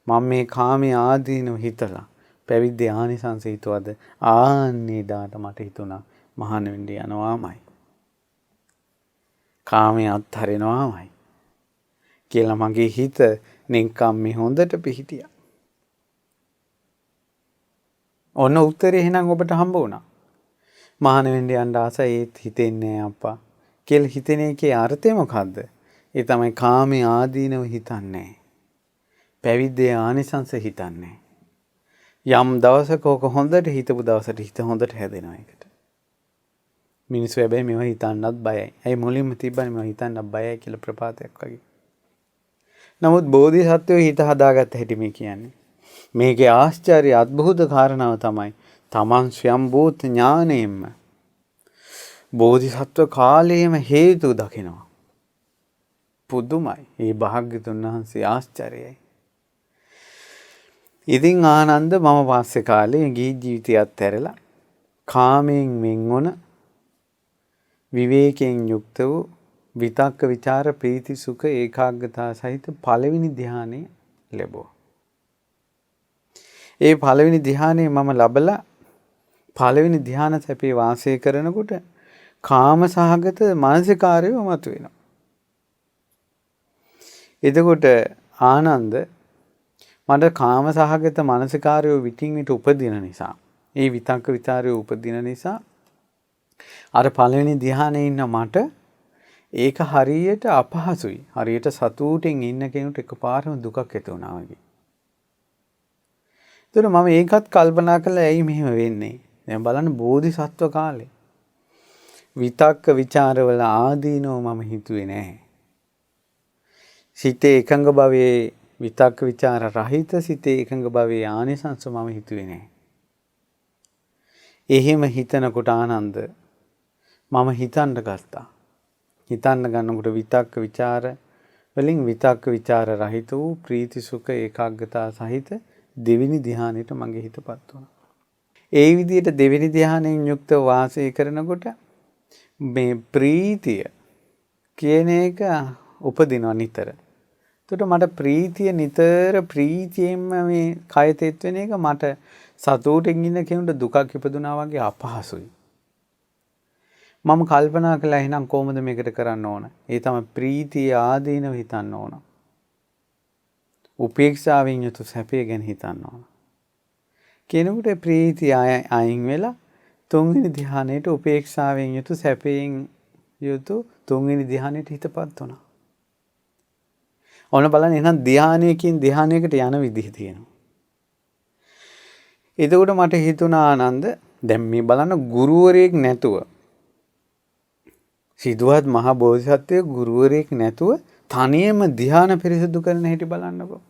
මම මේ කාමයේ ආදීනව හිතලා පැවිද්දේ ආනිසංස හිතුවද ආන්නේ දාට මට හිතුණා මහාන වෙන්න යනවාමයි. කාමයේ අත්හරිනවාමයි කියලා මගේ හිත නිකම් මේ හොඳට පිහිටියා. ඔන්න උත්තරේ එහෙනම් ඔබට හම්බ වුණා. මහාන වෙන්න යන්න ආස ඒත් හිතෙන්නේ අප්පා කියලා හිතෙන එකේ අර්ථය මොකද්ද? ඒ තමයි කාමයේ ආදීනව හිතන්නේ. පැවිද්දේ ආනිසංස හිතන්නේ. යම් දවසක ඕක හොඳට හිතපු දවසට හිත හොඳට හැදෙනවා ඒකට. මිනිස්සු හැබැයි මේවා හිතන්නත් බයයි. ඇයි මුලින්ම තිබ්බනේ මේවා හිතන්නත් බයයි කියලා ප්‍රපාතයක් වගේ. නමුත් බෝධිසත්වෝ හිත හදාගත්ත හැටි මේ කියන්නේ. මේකේ ආශ්චර්ය අద్භූත කාරණාව තමයි තමන් ස්වයම්බූත ඥාණයෙන්ම බෝධිසත්ව කාලයේම හේතු දකිනවා. පුදුමයි. මේ භාග්‍යතුන් වහන්සේ ආශ්චර්යයි. ඉතින් ආනන්ද මම පස්සේ කාලේ ගිහි ජීවිතයත් ඇරලා කාමයෙන් වෙන්වන විවේකයෙන් යුක්ත වූ විතක්ක ਵਿਚාර ප්‍රීති සුඛ ඒකාග්‍රතාව සහිත පළවෙනි ධ්‍යානෙ ලැබුවා. ඒ පළවෙනි ධ්‍යානෙ මම ලබලා පළවෙනි ධ්‍යාන සැපේ වාසය කරනකොට කාම සහගත මානසිකාරය මතුවෙනවා. එතකොට ආනන්ද මට කාම සහගත මානසිකාරය විටින් විට උපදින නිසා ඒ විතක්ක ਵਿਚාරය උපදින නිසා අර පළවෙනි ධ්‍යානයේ ඉන්න මට ඒක හරියට අපහසුයි. හරියට සතුටින් ඉන්න කෙනෙකුට එකපාරම දුකක් ඇති වුණා වගේ. ඒතර මම ඒකත් කල්පනා කළා ඇයි මෙහෙම වෙන්නේ? දැන් බලන්න බෝධිසත්ව කාලේ. විතක්ක ਵਿਚාරවල ආදීනෝ මම හිතුවේ නැහැ. සිතේ එකඟ භවයේ විතක්ක ਵਿਚාර රහිත සිතේ එකඟ භවයේ ආනිසංස මම හිතුවේ නැහැ. එහෙම හිතනකොට ආනන්ද මම හිතන්න ගත්තා. හිතන්න ගන්නකොට විතක්ක ਵਿਚාර වලින් විතක්ක ਵਿਚාර රහිත වූ ප්‍රීති සුඛ ඒකාග්‍රතාව සහිත දෙවෙනි ධ්‍යානෙට මගේ හිතපත් වුණා. ඒ විදිහට දෙවෙනි ධ්‍යානයෙන් යුක්තව වාසය කරනකොට මේ ප්‍රීතිය කියන එක උපදිනවා නිතර. එතකොට මට ප්‍රීතිය නිතර ප්‍රීතියෙන්ම මේ කය තෙත් වෙන එක මට සතුටින් ඉන්න කෙනෙකුට දුකක් ඉපදුනා වගේ අපහසුයි. මම කල්පනා කළා එහෙනම් කොහොමද මේකට කරන්න ඕන? ඒ තමයි ප්‍රීතිය ආදීනව හිතන්න ඕන. උපේක්ෂාවෙන් යුතු සැපය ගැන හිතන්න ඕන. කෙනෙකුට ප්‍රීතිය අයින් වෙලා තුන්වෙනි ධ්‍යානයට උපේක්ෂාවෙන් යුතු සැපයෙන් යුතු තුන්වෙනි ධ්‍යානයට හිතපත් වුණා. ඔන්න බලන්න එහෙනම් ධ්‍යානයකින් ධ්‍යානයකට යන විදිහ තියෙනවා. එතකොට මට හිතුණා ආනන්ද දැන් මේ බලන්න ගුරුවරයෙක් නැතුව සිදුවත් මහ බෝධිසත්වයේ ගුරුවරයෙක් නැතුව තනියම ධ්‍යාන පිරිසිදු කරන හැටි බලන්නකෝ.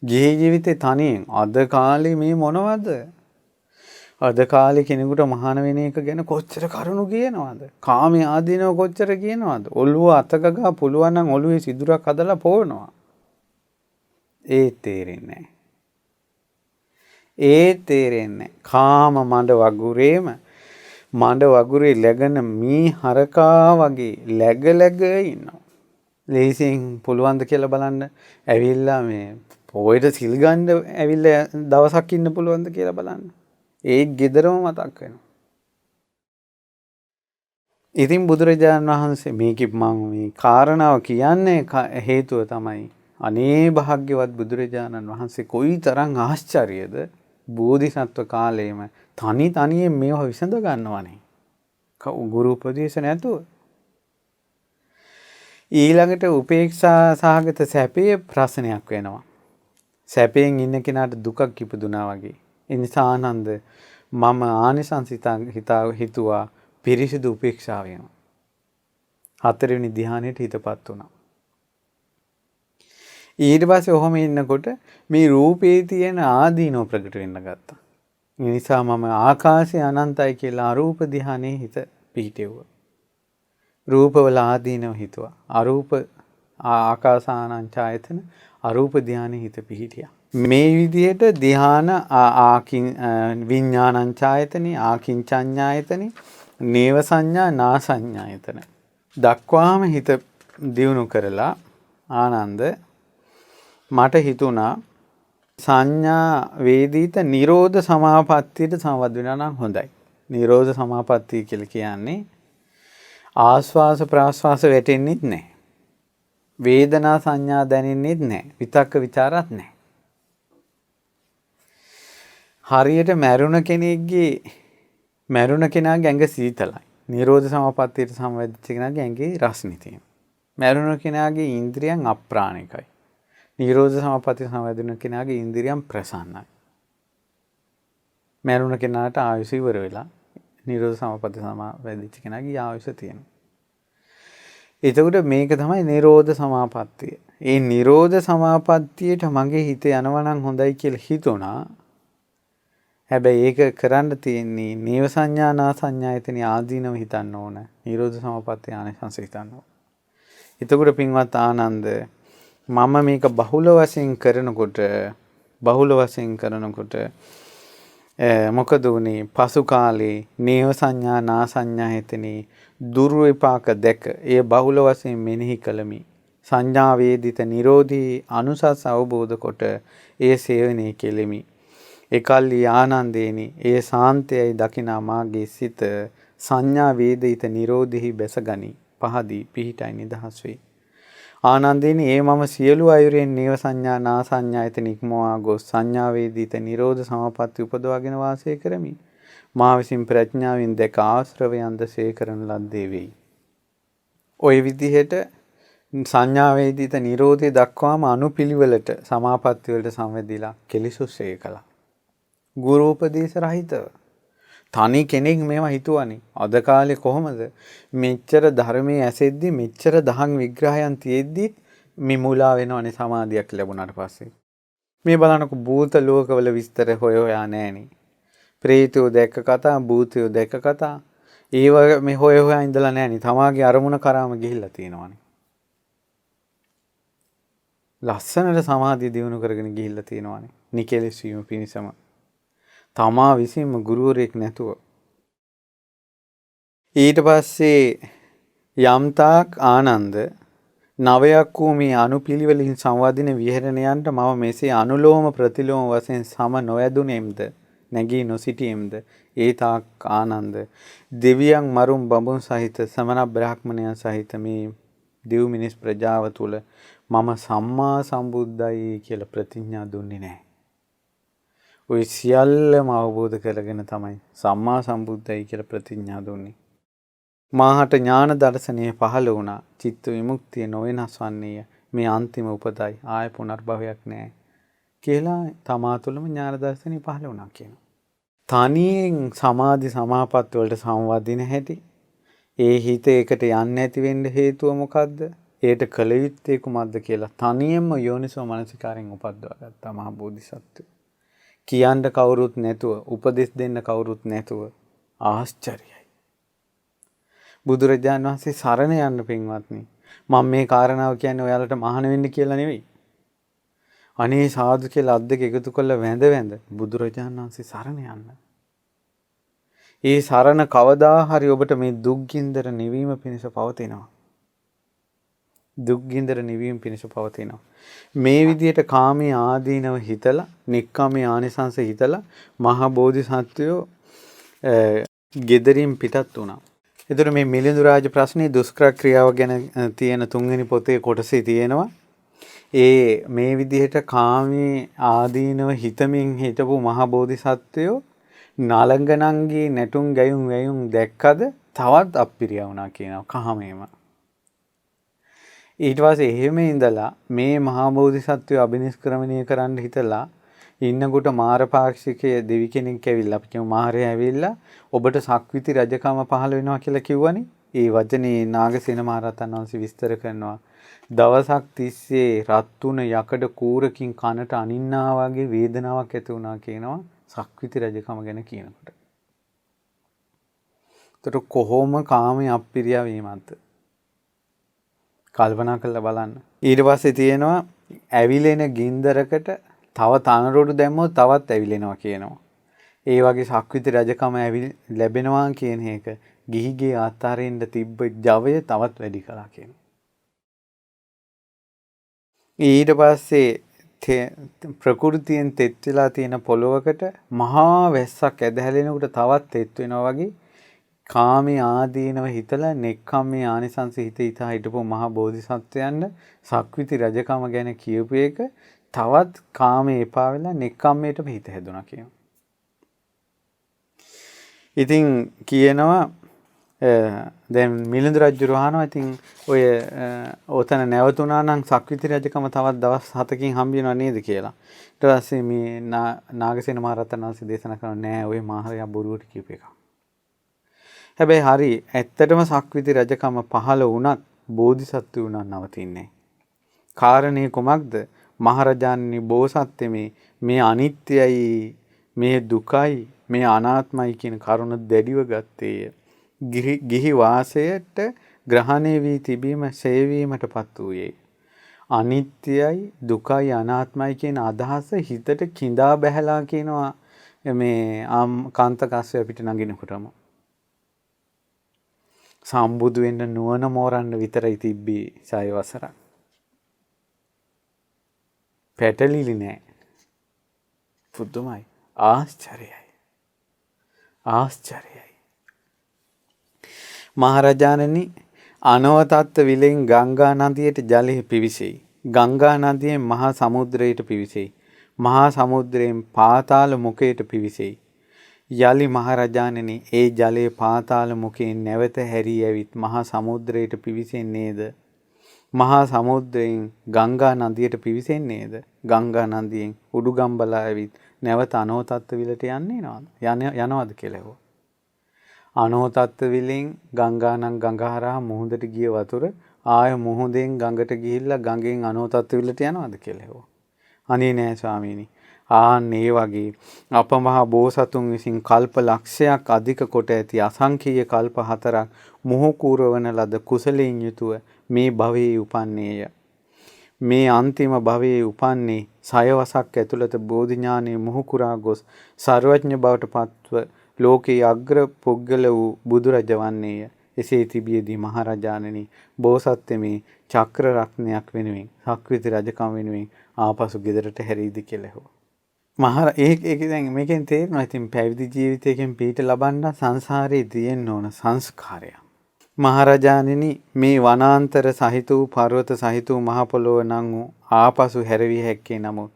ගිහි ජීවිතේ තනියෙන් අද කාලේ මේ මොනවද? අද කාලේ කෙනෙකුට මහාන වෙන එක ගැන කොච්චර කරුණු කියනවද? කාමයේ ආදීනව කොච්චර කියනවද? ඔළුව අතකගා පුළුවන් නම් ඔළුවේ සිදුරක් හදලා පොවනවා. ඒ තේරෙන්නේ නැහැ. කාම මඬ වගුරේම මඬ වගුරේ läගන මී හරකා වගේ läග ඉන්නවා. ලේසියෙන් පුළුවන්ද කියලා බලන්න ඇවිල්ලා මේ පොයට සිල් ගන්න ඇවිල්ලා දවසක් ඉන්න පුළුවන්ද කියලා බලන්න. ඒ ගෙදරම මතක් වෙනවා. ඉතින් බුදුරජාණන් වහන්සේ මේකේ මම මේ කාරණාව කියන්නේ හේතුව තමයි අනේ භාග්‍යවත් බුදුරජාණන් වහන්සේ කොයිතරම් ආශ්චර්යද බෝධිසත්ව කාලයේම තනියෙන් මේවා විසඳ ගන්නවනේ. ගුරු උපදේශ නැතුව. ඊළඟට උපේක්ෂා සහගත සැපේ ප්‍රශ්නයක් වෙනවා. සැපයෙන් ඉන්න කෙනාට දුකක් ඉපදුනා වගේ. ඒ නිසා ආනන්ද මම ආනිසංස හිතුවා පිරිසිදු උපේක්ෂාවෙන්. හතරවෙනි ධ්‍යානෙට හිතපත් වුණා. ඊට පස්සේ ඔහොම ඉන්නකොට මේ රූපේ තියෙන ආදීනෝ ප්‍රකට වෙන්න ගත්තා. ඒ නිසා මම ආකාශය අනන්තයි කියලා අරූප ධ්‍යානෙ හිත පිහිටෙව්වා. රූපවල ආදීනව හිතුවා. අරූප ආකාසානංචායතන අරූප ධ්‍යානෙ හිත පිහිටියා. මේ විදිහට ධ්‍යාන විඥානංචායතනෙ ආකින්චඤ්ඤායතනෙ නේව සංඥා නා සංඥායතන දක්වාම හිත දියුණු කරලා ආනන්ද මට හිතුණා සංඥා වේදිත නිරෝධ සමාපත්තියට සමවද වෙනවා නම් හොඳයි. නිරෝධ සමාපත්තිය කියලා කියන්නේ ආස්වාස ප්‍රාස්වාස වැටෙන්නෙත් නැහැ. වේදනා සංඥා දැනෙන්නෙත් නැහැ. විතක්ක ਵਿਚාරත් නැහැ. හරියට මැරුණ කෙනෙක්ගේ මැරුණ කෙනාගේ ඇඟ සීතලයි. නිරෝධ සමාපත්තියට සමවැදිච්ච කෙනාගේ ඇඟේ රස්නේ තියෙනවා. මැරුණ කෙනාගේ ඉන්ද්‍රියන් අප්‍රාණිකයි. නිරෝධ සමාපත්තිය සමවැදුණු කෙනාගේ ඉන්ද්‍රියන් ප්‍රසන්නයි. මැරුණ කෙනාට ආයුෂ ඉවර වෙලා නිරෝධ සමාපත්තිය සමවැදිච්ච කෙනාගේ ආයුෂ තියෙනවා. එතකොට මේක තමයි නිරෝධ සමාපත්තිය. ඒ නිරෝධ සමාපත්තියට මගේ හිත යනවා නම් හොඳයි කියලා හිතුණා. හැබැයි ඒක කරන්න තියෙන්නේ නේව සංඥා නා සංඥායතන ආදීනව හිතන්න ඕන. නිරෝධ සමාපත්තිය ආනිසංස හිතන්න ඕන. එතකොට පින්වත් ආනන්ද මම මේක බහුල වශයෙන් කරනකොට මොකද උනේ පසු කාලේ නේව සංඥා නා සංඥායතනේ දුර්විපාක දැක ඒ බහුල වශයෙන් මෙනෙහි කළමි. සංඥා වේදිත නිරෝධී අනුසස් අවබෝධ කොට ඒ සේවනයේ කෙලෙමි. එකල්ලි ආනන්දේනි ඒ සාන්තයයි දකිනා මාගේ සිත සංඥා වේදිත නිරෝධෙහි බැසගනි. පහදී පිහිටයි නිදහස් වේ. ආනන්දේනි ඒ මම සියලු අයුරෙන් නේව සංඥා නා සංඥායතන ඉක්මවා ගොස් සංඥා වේදිත නිරෝධ සමාපatti උපදවාගෙන වාසය කරමි. මා විසින් ප්‍රඥාවෙන් දැක ආශ්‍රවයන්ද සේකරන ලද්දේ වෙයි. ওই විදිහට සංඥා වේදිත නිරෝධය දක්වාම අනුපිළිවෙලට සමාපatti වලට සංවැදිලා කෙලිසුස්සේ කළා. ගුරු උපදේශ රහිතව තනි කෙනෙක් මේවා හිතුවනේ. අද කාලේ කොහොමද මෙච්චර ධර්මයේ ඇසෙද්දි මෙච්චර දහම් විග්‍රහයන් තියෙද්දි මේ මුලා වෙනවනේ සමාධියක් ලැබුණාට පස්සේ. මේ බලන්නකො භූත ලෝකවල විස්තර හොයා නෑනේ. ප්‍රේතයෝ දැක්ක කතා, භූතයෝ දැක්ක කතා ඒව මේ හොයා ඉඳලා නෑනේ. තමාගේ අරමුණ කරාම ගිහිල්ලා තියෙනවනේ. ලස්සනට සමාධිය දියුණු කරගෙන ගිහිල්ලා තියෙනවනේ. නිකෙලෙස් වීම පිණිසම. තමා විසින්ම ගුරුවරයෙක් නැතුව. ඊට පස්සේ යම්තාක් ආනන්ද නවයක් වූ මේ අනුපිළිවෙලින් සංවාදින විහරණයන්ට මම මෙසේ අනුලෝම ප්‍රතිලෝම වශයෙන් සම නොයදුනේම්ද නැගී නොසිටියෙම්ද ඒ තාක් ආනන්ද දෙවියන් මරුන් බඹුන් සහිත සමන බ්‍රාහ්මණයන් සහිත මේ දෙව් මිනිස් ප්‍රජාව තුල මම සම්මා සම්බුද්දයි කියලා ප්‍රතිඥා දුන්නේ නැහැ. ඔය සියල්ලම අවබෝධ කරගෙන තමයි සම්මා සම්බුද්දයි කියලා ප්‍රතිඥා දුන්නේ. මාහට ඥාන දර්ශනය පහළ වුණා. චිත්ත විමුක්තිය නොවෙනස් වන්නේය. මේ අන්තිම උපතයි. ආය පුනර්භවයක් නැහැ. කියලා තමා තුළම ඥාන දර්ශනය පහළ වුණා කියනවා. තනියෙන් සමාධි සමාපatti වලට සංවදින හැටි. ඒ හිත එකට යන්නේ නැති වෙන්න හේතුව මොකද්ද? ඒට කල යුත්තේ කුමක්ද කියලා තනියෙන්ම යෝනිසෝ මනසිකාරයෙන් උපද්දවා ගත්තා මහ බෝධිසත්වය. කියන්න කවුරුත් නැතුව, උපදෙස් දෙන්න කවුරුත් නැතුව ආශ්චර්යයි. බුදුරජාණන් වහන්සේ සරණ යන්න පින්වත්නි. මම මේ කාරණාව කියන්නේ ඔයාලට මහාන වෙන්න කියලා නෙවෙයි. අනේ සාදු කියලා අත් දෙක එකතු කරලා වැඳ බුදුරජාණන් වහන්සේ සරණ යන්න. ඒ සරණ කවදා හරි ඔබට මේ දුක්ගින්දර නිවීම පිණිස පවතිනවා. දුක්ගින්දර නිවීම පිණිස පවතිනවා. මේ විදිහට කාමයේ ආදීනව හිතලා, නික්කාමයේ ආනිසංස හිතලා මහා බෝධිසත්වයෝ ගෙදරින් පිටත් වුණා. එතකොට මේ මිලිඳු රාජ ප්‍රශ්නේ දුෂ්කර ක්‍රියාව ගැන තියෙන 3 වෙනි පොතේ කොටසේ තියෙනවා. ඒ මේ විදිහට කාමයේ ආදීනව හිතමින් හිටපු මහා බෝධිසත්වයෝ නලංගනන්ගේ නැටුම් ගැයුම් වැයුම් දැක්කද තවත් අප්පිරියා වුණා කියනවා කාමයේම. ඊට පස්සේ එහෙම ඉඳලා මේ මහා බෝධිසත්වයෝ අභිනිෂ්ක්‍රමණය කරන්න හිතලා ඉන්නකොට මාරපාක්ෂිකයේ දෙවි කෙනෙක් ඇවිල්ලා අපි කියමු මාරය ඇවිල්ලා ඔබට සක්විති රජකම පහළ වෙනවා කියලා කිව්වනේ. ඒ වචනේ නාගසේන මහරහතන් වහන්සේ විස්තර කරනවා. දවසක් තිස්සේ රත් වුණ යකඩ කූරකින් කනට අනින්නා වගේ වේදනාවක් ඇති වුණා කියනවා සක්විති රජකම ගැන කියනකොට. ඒතර කොහොම කාමයේ අප්පිරියා වීමක්ද? කල්පනා කරලා බලන්න. ඊට පස්සේ තියෙනවා ඇවිලෙන ගින්දරකට තව තනරොඩු දැම්මොත් තවත් ඇවිලෙනවා කියනවා. ඒ වගේ සක්විති රජකම ලැබෙනවා කියන එක ගිහිගේ ආත්තරෙන්ද තිබ්බ ජවය තවත් වැඩි කළා කියනවා. ඊට පස්සේ ප්‍රകൃතියෙන් තෙත් වෙලා තියෙන පොළොවකට මහා වැස්සක් ඇදහැලෙනකොට තවත් තෙත් වෙනවා වගේ කාමී ආදීනව හිතලා නෙක්ඛම්මේ ආනිසංස හිතා හිටපු මහා බෝධිසත්වයන්ට සක්විති රජකම ගැන කියපු එක තවත් කාමේ එපා වෙලා නෙක්ඛම්මේටම හිත හැදුනා කියනවා. ඉතින් කියනවා දැන් මිලිඳු රජුරු අහනවා ඉතින් ඔය ඔතන නැවතුණා නම් සක්විති රජකම තවත් දවස් 7කින් හම්බ වෙනව නේද කියලා. ඊට පස්සේ මේ නාගසේන මහ රහතන් වහන්සේ දේශනා කරනවා නෑ ඔය මහරයා බොරුවට කියප එක. හැබැයි හරි ඇත්තටම සක්විති රජකම පහළ වුණත් බෝධිසත්ව වුණා නවතින්නේ. කාරණේ කුමක්ද? මහරජාණනි බෝසත්ත්වයේ මේ අනිත්‍යයි මේ දුකයි මේ අනාත්මයි කියන කරුණ දැඩිව ගත්තේය. ගිහි වාසයට ග්‍රහණය වී තිබීම සේවීමටපත් වූයේ. අනිත්‍යයි දුකයි අනාත්මයි කියන අදහස හිතට කිඳා බැහැලා කියනවා මේ කාන්තකස්ස අපිට නගිනකොටම. සම්බුදු වෙන්න නුවණ මෝරන්න විතරයි තිබ්බේ 6 වසරක්. පැටලිලි නෑ. පුදුමයි. ආශ්චර්යයි. ආශ්චර්යයි. මහරජාණනි අනවතත්ත විලෙන් ගංගා නදියට ජලය පිවිසෙයි. ගංගා නදියෙන් මහා සමුද්‍රයට පිවිසෙයි. මහා සමුද්‍රයෙන් පාතාල මුඛයට පිවිසෙයි. යලි මහරජාණනි ඒ ජලයේ පාතාල මුඛයෙන් නැවත හැරී ඇවිත් මහා සමුද්‍රයට පිවිසෙන්නේද? මහා සමුද්‍රයෙන් ගංගා නදියට පිවිසෙන්නේද? ගංගා නදියෙන් උඩුගම්බලා ඇවිත් නැවත අනවතත්ත විලට යනවද කියලා. අනෝතත්ත විලෙන් ගංගානම් ගඟහරහා මුහුදට ගිය වතුර ආය මුහුදෙන් ගඟට ගිහිල්ලා ගඟෙන් අනෝතත්ත විලට යනවද කියලා. අනේ නෑ ස්වාමීනි. ආන් ඒ වගේ අපමහා බෝසතුන් විසින් කල්ප ලක්ෂයක් අධික කොට ඇති අසංඛීය කල්ප 4ක් මොහු කූරවන ලද කුසලයෙන් යුතුව මේ භවයේ උපන්නේය. මේ අන්තිම භවයේ උපන්නේ 6 වසක් ඇතුළත බෝධි ඥානයේ මොහු කුරා ගොස් සර්වඥ බවට පත්ව ලෝකයේ අග්‍ර පුද්ගල වූ බුදුරජ වන්නේය. එසේ තිබියදී මහරජාණනි බෝසත්ත්වයේ චක්‍ර රත්නයක් වෙනුවෙන් සක්විති රජකම වෙනුවෙන් ආපසු ගෙදරට හැරීද කියලා. ඒක දැන් මේකෙන් තේරෙනවා ඉතින් පැවිදි ජීවිතයකින් පිට ලබන්න සංසාරේ තියෙන්න ඕන සංස්කාරය. මහරජාණනි මේ වනාන්තර සහිත වූ පර්වත සහිත වූ මහ පොළොව නම් වූ ආපසු හැරවිය හැක්කේ නමුත්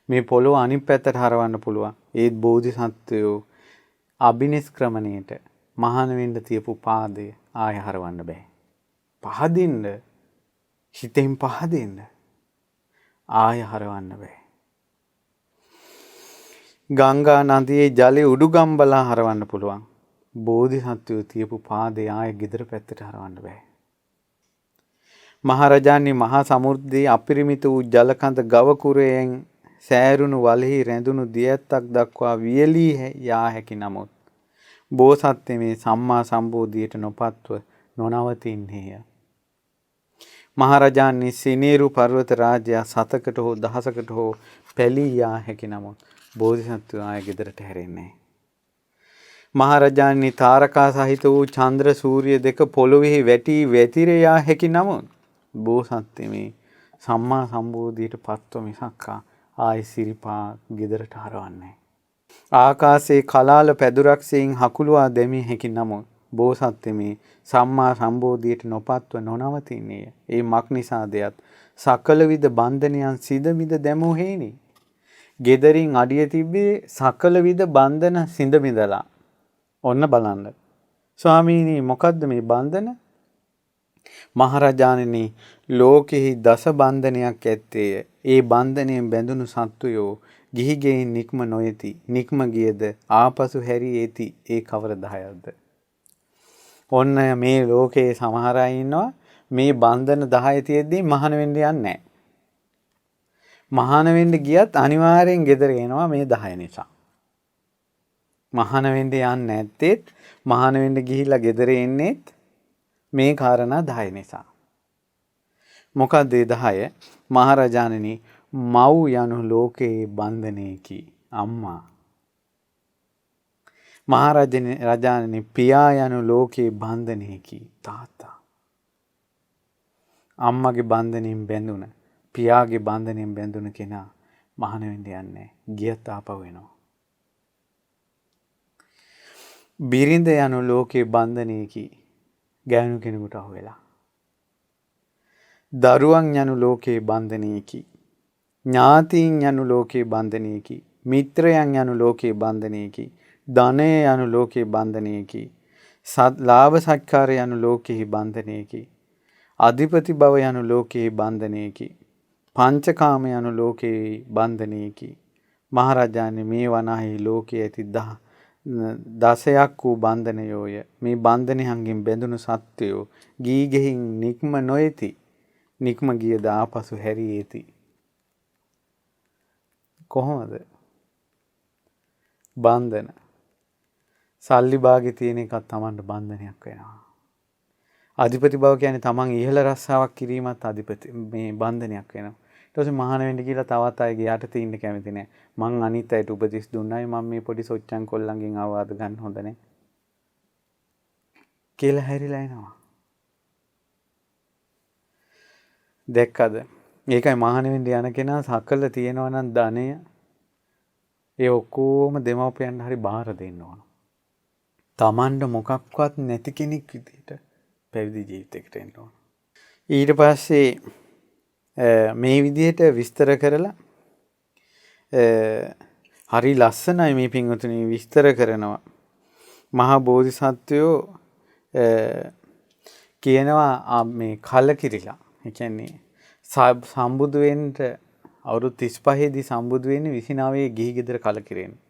මේ පොළොව අනිත් පැත්තට හරවන්න පුළුවන්. ඒත් බෝධිසත්වයෝ අබිනිෂ්ක්‍රමණයට මහාන වෙන්න තියපු පාදය ආය හරවන්න බෑ. පහදින්න හිතෙන් පහදින්න ආය හරවන්න බෑ. ගංගා නදියේ ජලය උඩුගම්බලා හරවන්න පුළුවන්. බෝධිසත්වයෝ තියපු පාදය ආය ගෙදර පැත්තට හරවන්න බෑ. මහරජාණන් මහා සමුද්‍රයේ අපරිමිත වූ ජලකඳ ගව කුරයෙන් සෑරුණු වලෙහි රැඳුණු දියැත්තක් දක්වා වියලී යා හැකි නමුත් බෝසත්ත්වයේ සම්මා සම්බෝධියට නොපත්ව නොනවතින්නේය. මහරජාණන් සිනේරු පර්වත රාජ්‍යය 7කට හෝ 10කට හෝ පැලී යා හැකි නමුත් බෝධිසත්වය ආය ගෙදරට හැරෙන්නේ. මහරජාණන් තාරකා සහිත වූ චන්ද්‍ර සූර්ය දෙක පොළොවේ වැටි වැතිර යා හැකි නමුත් බෝසත්ත්වයේ සම්මා සම්බෝධියට පත්ව මිසක්කා ආයි සිරිපා ගෙදරට හරවන්නේ. ආකාශයේ කලාල පැදුරක්සයෙන් හකුලුවා දැමිය හැකි නමුත් බෝසත්ත්වයේ සම්මා සම්බෝධියට නොපත්ව නොනවතින්නේය. ඒ මක් නිසාදයත් සකල විද බන්ධනයන් සිද මිද දැමූ හේනි. ගෙදරින් අඩිය තිබ්බේ සකල විද බන්ධන සිඳ මිදලා. ඔන්න බලන්න. ස්වාමීනි මොකද්ද මේ බන්ධන? මහරජාණනි ලෝකෙහි දස බන්ධනයක් ඇත්තේය. ඒ බන්ධනයෙන් බැඳුණු සත්වයෝ ගිහිගෙයින් නික්ම නොයති. නික්ම ගියද ආපසු හැරී එති. ඒ කවර 10ක්ද? ඔන්න මේ ලෝකයේ සමහර අය ඉන්නවා මේ බන්ධන 10 තියෙද්දි මහාන වෙන්න යන්නේ නැහැ. මහාන වෙන්න ගියත් අනිවාර්යෙන් ගෙදර එනවා මේ 10 නිසා. මහාන වෙන්න යන්නේ නැත්තේත් මහාන වෙන්න ගිහිල්ලා ගෙදර එන්නේත් මේ කාරණා 10 නිසා. මොකද ඒ 10? මහරජාණනි මව් යනු ලෝකයේ බන්ධනයකි අම්මා. මහරජාණනි පියා යනු ලෝකයේ බන්ධනයකි තාත්තා. අම්මගේ බන්ධනයෙන් බැඳුන පියාගේ බන්ධනයෙන් බැඳුන කෙනා මහාන වෙන්න යන්නේ ගියත් ආපහු එනවා. බිරිඳ යනු ලෝකයේ බන්ධනයකි ගෑනු කෙනෙකුට අහු වෙලා. දරුවන් යනු ලෝකයේ බන්ධනයකි. ඥාතීන් යනු ලෝකයේ බන්ධනයකි. මිත්‍රයන් යනු ලෝකයේ බන්ධනයකි. ධනය යනු ලෝකේ බන්ධනයකි. ලාභ සත්කාර යනු ලෝකෙහි බන්ධනයකි. අධිපති බව යනු ලෝකෙහි බන්ධනයකි. පංචකාම යනු ලෝකෙහි බන්ධනයකි. මහරජාණන් මේ වනාහි ලෝකයේ ඇති දසයක් වූ බන්ධනයෝය. මේ බන්ධනයන්ගෙන් බැඳුණු සත්වයෝ ගී ගෙහින් නික්ම නොයති. නික්ම ගියද ආපසු හැරියේති. කොහොමද? බන්ධන. සල්ලි භාගෙ තියෙන එකක් Tamanට බන්ධනයක් වෙනවා. අධිපති බව කියන්නේ Taman ඉහළ රස්සාවක් කිරීමත් අධිපති මේ බන්ධනයක් වෙනවා. ඊට පස්සේ මහාන වෙන්න කියලා තවත් අයගේ යටතේ ඉන්න කැමති නැහැ. මං අනිත් අයට උපදෙස් දුන්නයි මම මේ පොඩි සොච්චන් කොල්ලන්ගෙන් අවවාද ගන්න හොඳ නැහැ. කියලා හැරිලා එනවා. දැක්කද? මේකයි මහාන වෙන්න යන කෙනා සකල තියෙනවා නම් ධනය ඒ ඔක්කොම දෙමව්පියන් හරි බාර දෙන්න ඕන. Tamanට මොකක්වත් නැති කෙනෙක් විදිහට පැවිදි ජීවිතයකට එන්න ඕන. ඊට පස්සේ මේ විදිහට විස්තර කරලා හරි ලස්සනයි මේ පින්වතුනි විස්තර කරනවා. මහා බෝධිසත්වයෝ කියනවා මේ කලකිරිලා. ඒ කියන්නේ සම්බුදු වෙන්න අවුරුදු 35 දී සම්බුදු වෙන්නේ 29 ගිහි ගෙදර කලකිරෙන්නේ.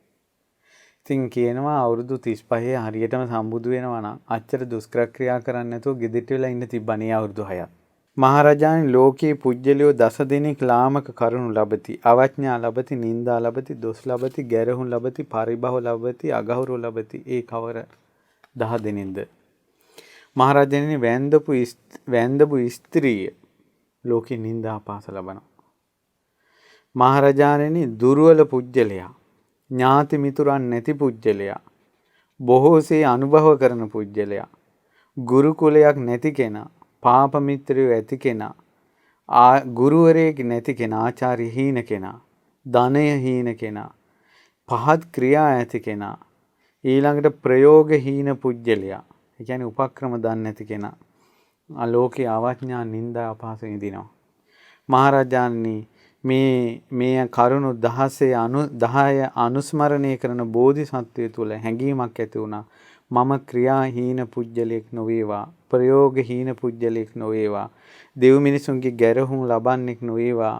ඉතින් කියනවා අවුරුදු 35 හරියටම සම්බුදු වෙනවා නම් අච්චර දුෂ්කර ක්‍රියා කරන්නේ නැතුව ගෙදරට වෙලා ඉන්න තිබ්බනේ අවුරුදු 6ක්. මහරජාණන් ලෝකේ පුජ්‍යලියෝ දස දෙනෙක් ලාමක කරුණු ලබති. අවඥා ලබති, නින්දා ලබති, දොස් ලබති, ගැරහුම් ලබති, පරිභව ලබති, අගෞරව ලබති. ඒ කවර 10 දෙනෙක්ද? මහරජාණන් වැන්දපු ස්ත්‍රිය ලෝකේ නින්දා පාස ලබනවා. මහරජාණනි දුර්වල පුජ්‍යලයා, ඥාති මිතුරන් නැති පුජ්‍යලයා, බොහෝසේ අනුභව කරන පුජ්‍යලයා, ගුරුකුලයක් නැති කෙනා, පාප මිත්‍රයෝ ඇති කෙනා, ගුරුවරයෙක් නැති කෙනා, ආචාර්ය හීන කෙනා, ධනය හීන කෙනා, පහත් ക്രിයා ඇති කෙනා, ඊළඟට ප්‍රයෝග හීන පුජ්‍යලයා, ඒ කියන්නේ උපක්‍රම දන්නේ නැති කෙනා, ලෝකේ අවඥා නින්දා අපහාස විඳිනවා. මහරජාණනි මේ කරුණු 10 අනුස්මරණය කරන බෝධිසත්වය තුළ හැඟීමක් ඇති වුණා. මම ක්‍රියාහීන පුජ්‍යලෙක් නොවේවා, ප්‍රයෝගහීන පුජ්‍යලෙක් නොවේවා, දෙව් මිනිසුන්ගේ ගැරහුම් ලබන්නෙක් නොවේවා.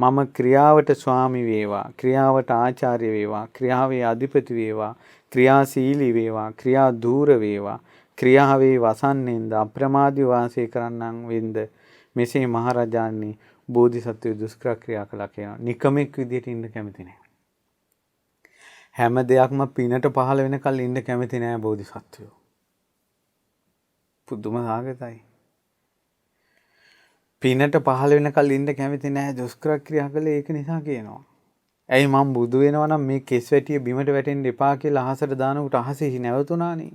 මම ක්‍රියාවට ස්වාමි වේවා, ක්‍රියාවට ආචාර්ය වේවා, ක්‍රියාවේ අධිපති වේවා, ක්‍රියාශීලී වේවා, ක්‍රියා දූර වේවා, ක්‍රියාවේ වසන්නේන්ද අප්‍රමාදී වාසය කරන්නන් වෙන්ද. මෙසේ මහරජාණනි බෝධිසත්වය දුෂ්කර ක්‍රියා කළා කියනවා. නිකමෙක් විදියට ඉන්න කැමති නැහැ. හැම දෙයක්ම පිනට පහළ වෙනකල් ඉන්න කැමති නැහැ බෝධිසත්වයෝ. පුදුම සාගතයි. පිනට පහළ වෙනකල් ඉන්න කැමති නැහැ දුෂ්කර ක්‍රියා කළේ ඒක නිසා කියනවා. ඇයි මම බුදු වෙනවා නම් මේ කෙස් වැටිය බිමට වැටෙන්න එපා කියලා අහසට දානකොට අහසේ නැවතුණානේ.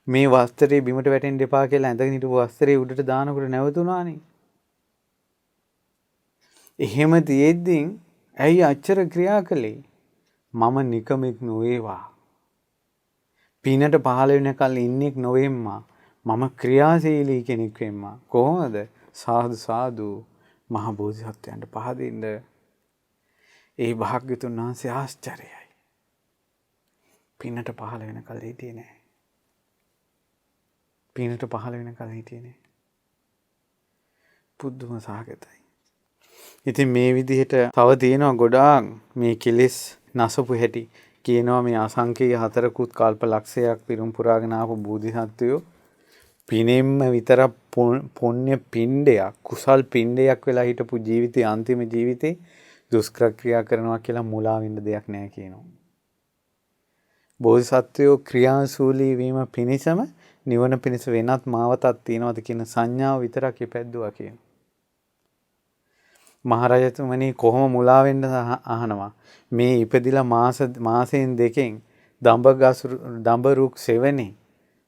මේ වස්ත්‍රේ බිමට වැටෙන්න එපා කියලා ඇඳගෙන හිටපු වස්ත්‍රේ උඩට දානකොට නැවතුණානේ. එහෙම තියෙද්දි ඇයි අච්චර ක්‍රියා කළේ? මම නිකමෙක් නොවේවා. පිනට පහළ වෙනකල් ඉන්නෙක් නොවෙම්මා. මම ක්‍රියාශීලී කෙනෙක් වෙම්මා. කොහොමද? සාදු සාදු මහ බෝධිසත්වයන්ට පහදින්න. ඒ භාග්‍යතුන් වහන්සේ ආශ්චර්යයි. පිනට පහළ වෙනකල් හිටියේ නෑ. පිනට පහළ වෙනකල් හිටියේ නෑ. පුදුම සාගතයි. ඉතින් මේ විදිහට තව තියෙනවා ගොඩාක් මේ කෙලෙස් නසපු හැටි. කියනවා මේ අසංකේය 4කුත් කල්ප ලක්ෂයක් පිරුම් පුරාගෙන ආපු බෝධිසත්වයෝ පිනෙම්ම විතර පුණ්‍ය පිණ්ඩයක්, කුසල් පිණ්ඩයක් වෙලා හිටපු ජීවිතේ අන්තිම ජීවිතේ දුෂ්කර ක්‍රියා කරනවා කියලා මුලා වෙන්න දෙයක් නැහැ කියනවා. බෝධිසත්වයෝ ක්‍රියාශූලී වීම පිණිසම නිවන පිණිස වෙනත් මාවතක් තියනවාද කියන සංඥාව විතරක් ඉපැද්දුවා කියනවා. මහරජතුමනි කොහොම මුලා වෙන්න අහනවා. මේ ඉපදිලා මාසෙන් දෙකෙන් දඹරුක් සෙවණේ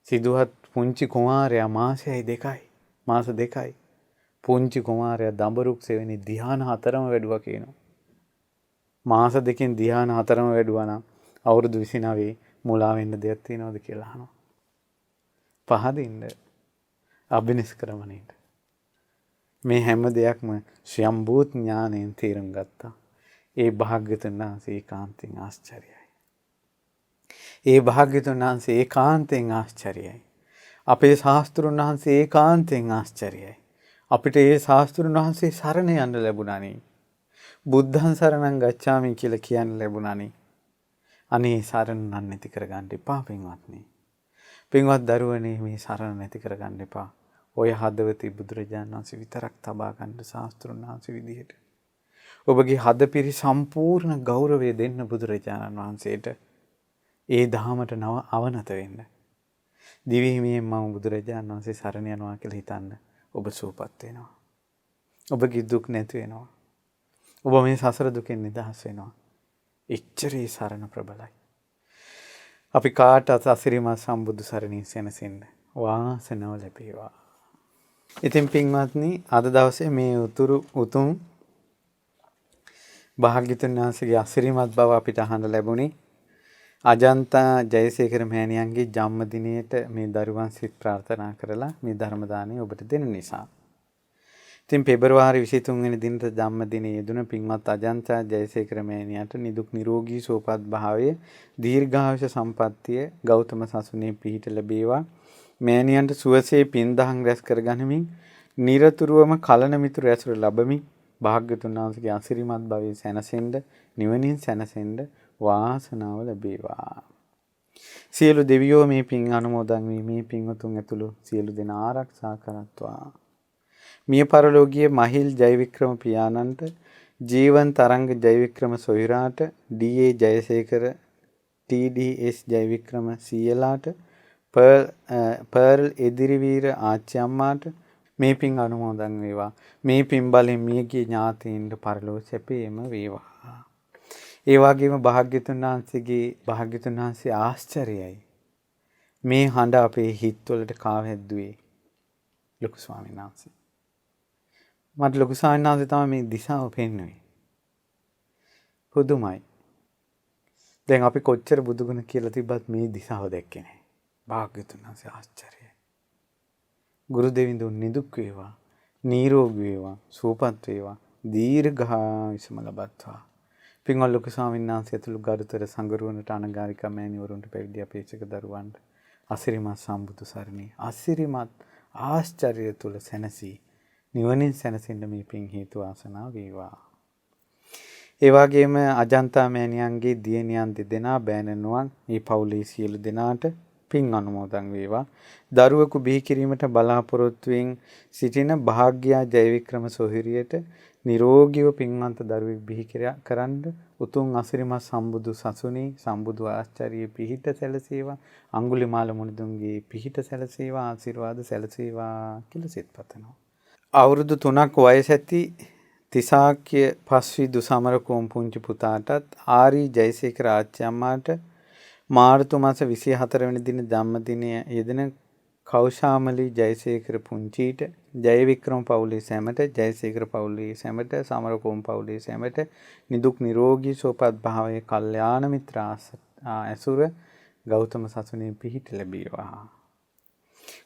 සිදුහත් පුංචි කුමාරයා මාසයයි 2යි. මාස 2යි. පුංචි කුමාරයා දඹරුක් සෙවණේ ධ්‍යාන 4ම වැඩුවා කියනවා. මාස 2කින් ධ්‍යාන 4ම වැඩුවා නම් අවුරුදු 29 මුලා වෙන්න දෙයක් තියනවද කියලා අහනවා. පහදින්න අභිනිෂ්ක්‍රමණයට මේ හැම දෙයක්ම ස්වයම්භූත ඥාණයෙන් තේරුම් ගත්තා. ඒ භාග්‍යතුන් වහන්සේ ඒකාන්තයෙන් ආශ්චර්යයි. ඒ භාග්‍යතුන් වහන්සේ ඒකාන්තයෙන් ආශ්චර්යයි. අපේ ශාස්ත්‍රුන් වහන්සේ ඒකාන්තයෙන් ආශ්චර්යයි. අපිට ඒ ශාස්ත්‍රුන් වහන්සේ සරණ යන්න ලැබුණානේ. බුද්ධං සරණං ගච්ඡාමි කියලා කියන්න ලැබුණානේ. අනේ සරණ නැති කරගන්න එපා පින්වත්නි. පින්වත් දරුවනේ මේ සරණ නැති කරගන්න එපා. ඔය හදවතේ බුදුරජාණන් වහන්සේ විතරක් තබා ගන්න ශාස්ත්‍රුන් වහන්සේ විදිහට. ඔබගේ හදපිරි සම්පූර්ණ ගෞරවය දෙන්න බුදුරජාණන් වහන්සේට. ඒ දහමට අවනත වෙන්න. දිවිහිමියෙන් මම බුදුරජාණන් වහන්සේ සරණ යනවා කියලා හිතන්න. ඔබ සුවපත් වෙනවා. ඔබගේ දුක් නැති වෙනවා. ඔබ මේ සසර දුකෙන් නිදහස් වෙනවා. එච්චරේ සරණ ප්‍රබලයි. අපි කාටත් අසිරිමත් සම්බුදු සරණින් සැනසෙන්න වාසනාව ලැබේවා. ඉතින් පින්වත්නි අද දවසේ මේ උතුම් භාග්‍යතුන් වහන්සේගේ අසිරිමත් බව අපිට අහන්න ලැබුණේ. අජන්තා ජයසේකර මෑණියන්ගේ ජන්මදිනයට මේ දරුවන් සිත ප්‍රාර්ථනා කරලා මේ ධර්ම දාණය ඔබට දෙන නිසා. ඉතින් පෙබරවාරි 23 වෙනි දිනට ජන්මදිනයේ යෙදුන පින්වත් අජන්තා ජයසේකර මෑණියන්ට නිදුක් නිරෝගී සුවපත් භාවය දීර්ඝායුෂ සම්පන්නිය ගෞතම සසුනේ පිහිට ලැබේවා. මෑණියන්ට සුවසේ පින්දහම් රැස් කරගනිමින් නිරතුරුවම කලන මිතුරු ඇසුර ලැබමින් භාග්‍යතුන් වහන්සේගේ අසිරිමත් භවයේ සැනසෙන්න නිවනින් සැනසෙන්න වාසනාව ලැබේවා. සියලු දෙවියෝ මේ පින් අනුමෝදන් වී මේ පින්වතුන් ඇතුළු සියලු දෙනා ආරක්ෂා කරත්වා. මිය පරලෝකීය මහිල් ජයවික්‍රම පියාණන්ට, ජීවන් තරංග ජයවික්‍රම සොයුරාට, ඩී.ඒ. ජයසේකර, ටී.ඩී.එස්. ජයවික්‍රම සීයලාට, පර්ල් එදිරිවීර ආච්චි අම්මාට මේ පින් අනුමෝදන් වේවා. මේ පින් බලෙන් මියගිය ඥාතීන්ට පරලෝක සැපේම වේවා. ඒ වගේම භාග්‍යතුන් වහන්සේ ආශ්චර්යයි. මේ හඬ අපේ හිත්වලට කාවැද්දුවේ ලොකු ස්වාමීන් වහන්සේ. මට ලොකු ස්වාමීන් වහන්සේ තමයි මේ දිශාව පෙන්වුවේ. පුදුමයි. දැන් අපි කොච්චර බුදුගුණ කියලා තිබ්බත් මේ දිශාව දැක්කේ නැහැ. භාග්‍යතුන් වහන්සේ ආශ්චර්යයි. ගුරු දෙවිඳුන් නිදුක් වේවා, නිරෝගී වේවා, සුවපත් වේවා, දීර්ඝායුෂම ලබත්වා. පින්වත් ලොකු ස්වාමීන් වහන්සේ ඇතුළු ගරුතර සංගරුවනට අනගාരികා මෑණිවරුන්ට පැවිදි අපේක්ෂක දරුවන්ට අසිරිමත් සම්බුදු සරණේ අසිරිමත් ආශ්චර්ය තුල සැනසී නිවනින් සැනසෙන්න මේ පින් හේතු වාසනා වේවා. ඒ වගේම අජන්තා මෑණියන්ගේ දියණියන් දෙදෙනා බෑණනුවන් මේ පවුලේ සියලු දෙනාට පින් අනුමෝදන් වේවා. දරුවෙකු බිහි කිරීමට බලාපොරොත්තුෙන් සිටින භාග්‍යා ජයවික්‍රම සොහිරියට නිරෝගීව පින්වන්ත දරුවෙක් බිහි කරන්න උතුම් අසිරිමත් සම්බුදු සසුනේ සම්බුදු ආශ්චර්ය පිහිට සැලසේවා. අඟුලිමාල මුනිදුන්ගේ පිහිට සැලසේවා, ආශිර්වාද සැලසේවා කියලා සිත පතනවා. අවුරුදු 3ක් වයස ඇති තිසාක්‍ය පස්විදු සමරකෝම් පුංචි පුතාටත් ආරී ජයසේකර ආච්චි අම්මාට මාර්තු මාස 24 වෙනි දින ජන්මදිනය යෙදෙන කෞෂාමලි ජයසේකර පුංචීට, ජයවික්‍රම පවුලේ සැමට, ජයසේකර පවුලේ සැමට, සමරකෝම් පවුලේ සැමට නිදුක් නිරෝගී සුවපත් භාවයේ කල්යාණ මිත්‍ර ඇසුර ගෞතම සසුනේ පිහිට ලැබේවා.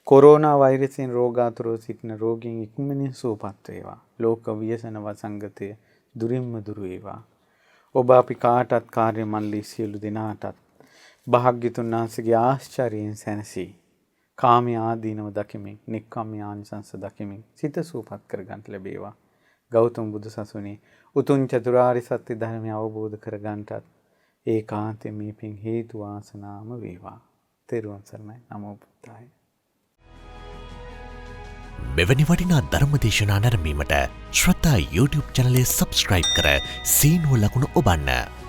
කොරෝනා වෛරසයෙන් රෝගාතුරව සිටින රෝගීන් ඉක්මනින් සුවපත් වේවා. ලෝක ව්‍යසන වසංගතය දුරින්ම දුර වේවා. ඔබ අපි කාටත් කාර්ය මණ්ඩලී සියලු දෙනාටත් භාග්‍යතුන් වහන්සේගේ ආශ්චර්යයෙන් සැනසී කාමී ආදීනව දකිමින්, නික්කම්මී ආනිසංස දකිමින් සිත සූපත් කරගන්න ලැබේවා. ගෞතම බුදු සසුනේ උතුම් චතුරාර්ය සත්‍ය ධර්මය අවබෝධ කරගන්නටත් ඒකාන්තයෙන් මේ පින් හේතු වාසනාම වේවා. තෙරුවන් සරණයි. නමෝ බුද්ධාය. මෙවැනි වටිනා ධර්ම දේශනා නැරඹීමට ශ්‍රද්ධා YouTube චැනලය සබ්ස්ක්‍රයිබ් කර සීනුව ලකුණ ඔබන්න.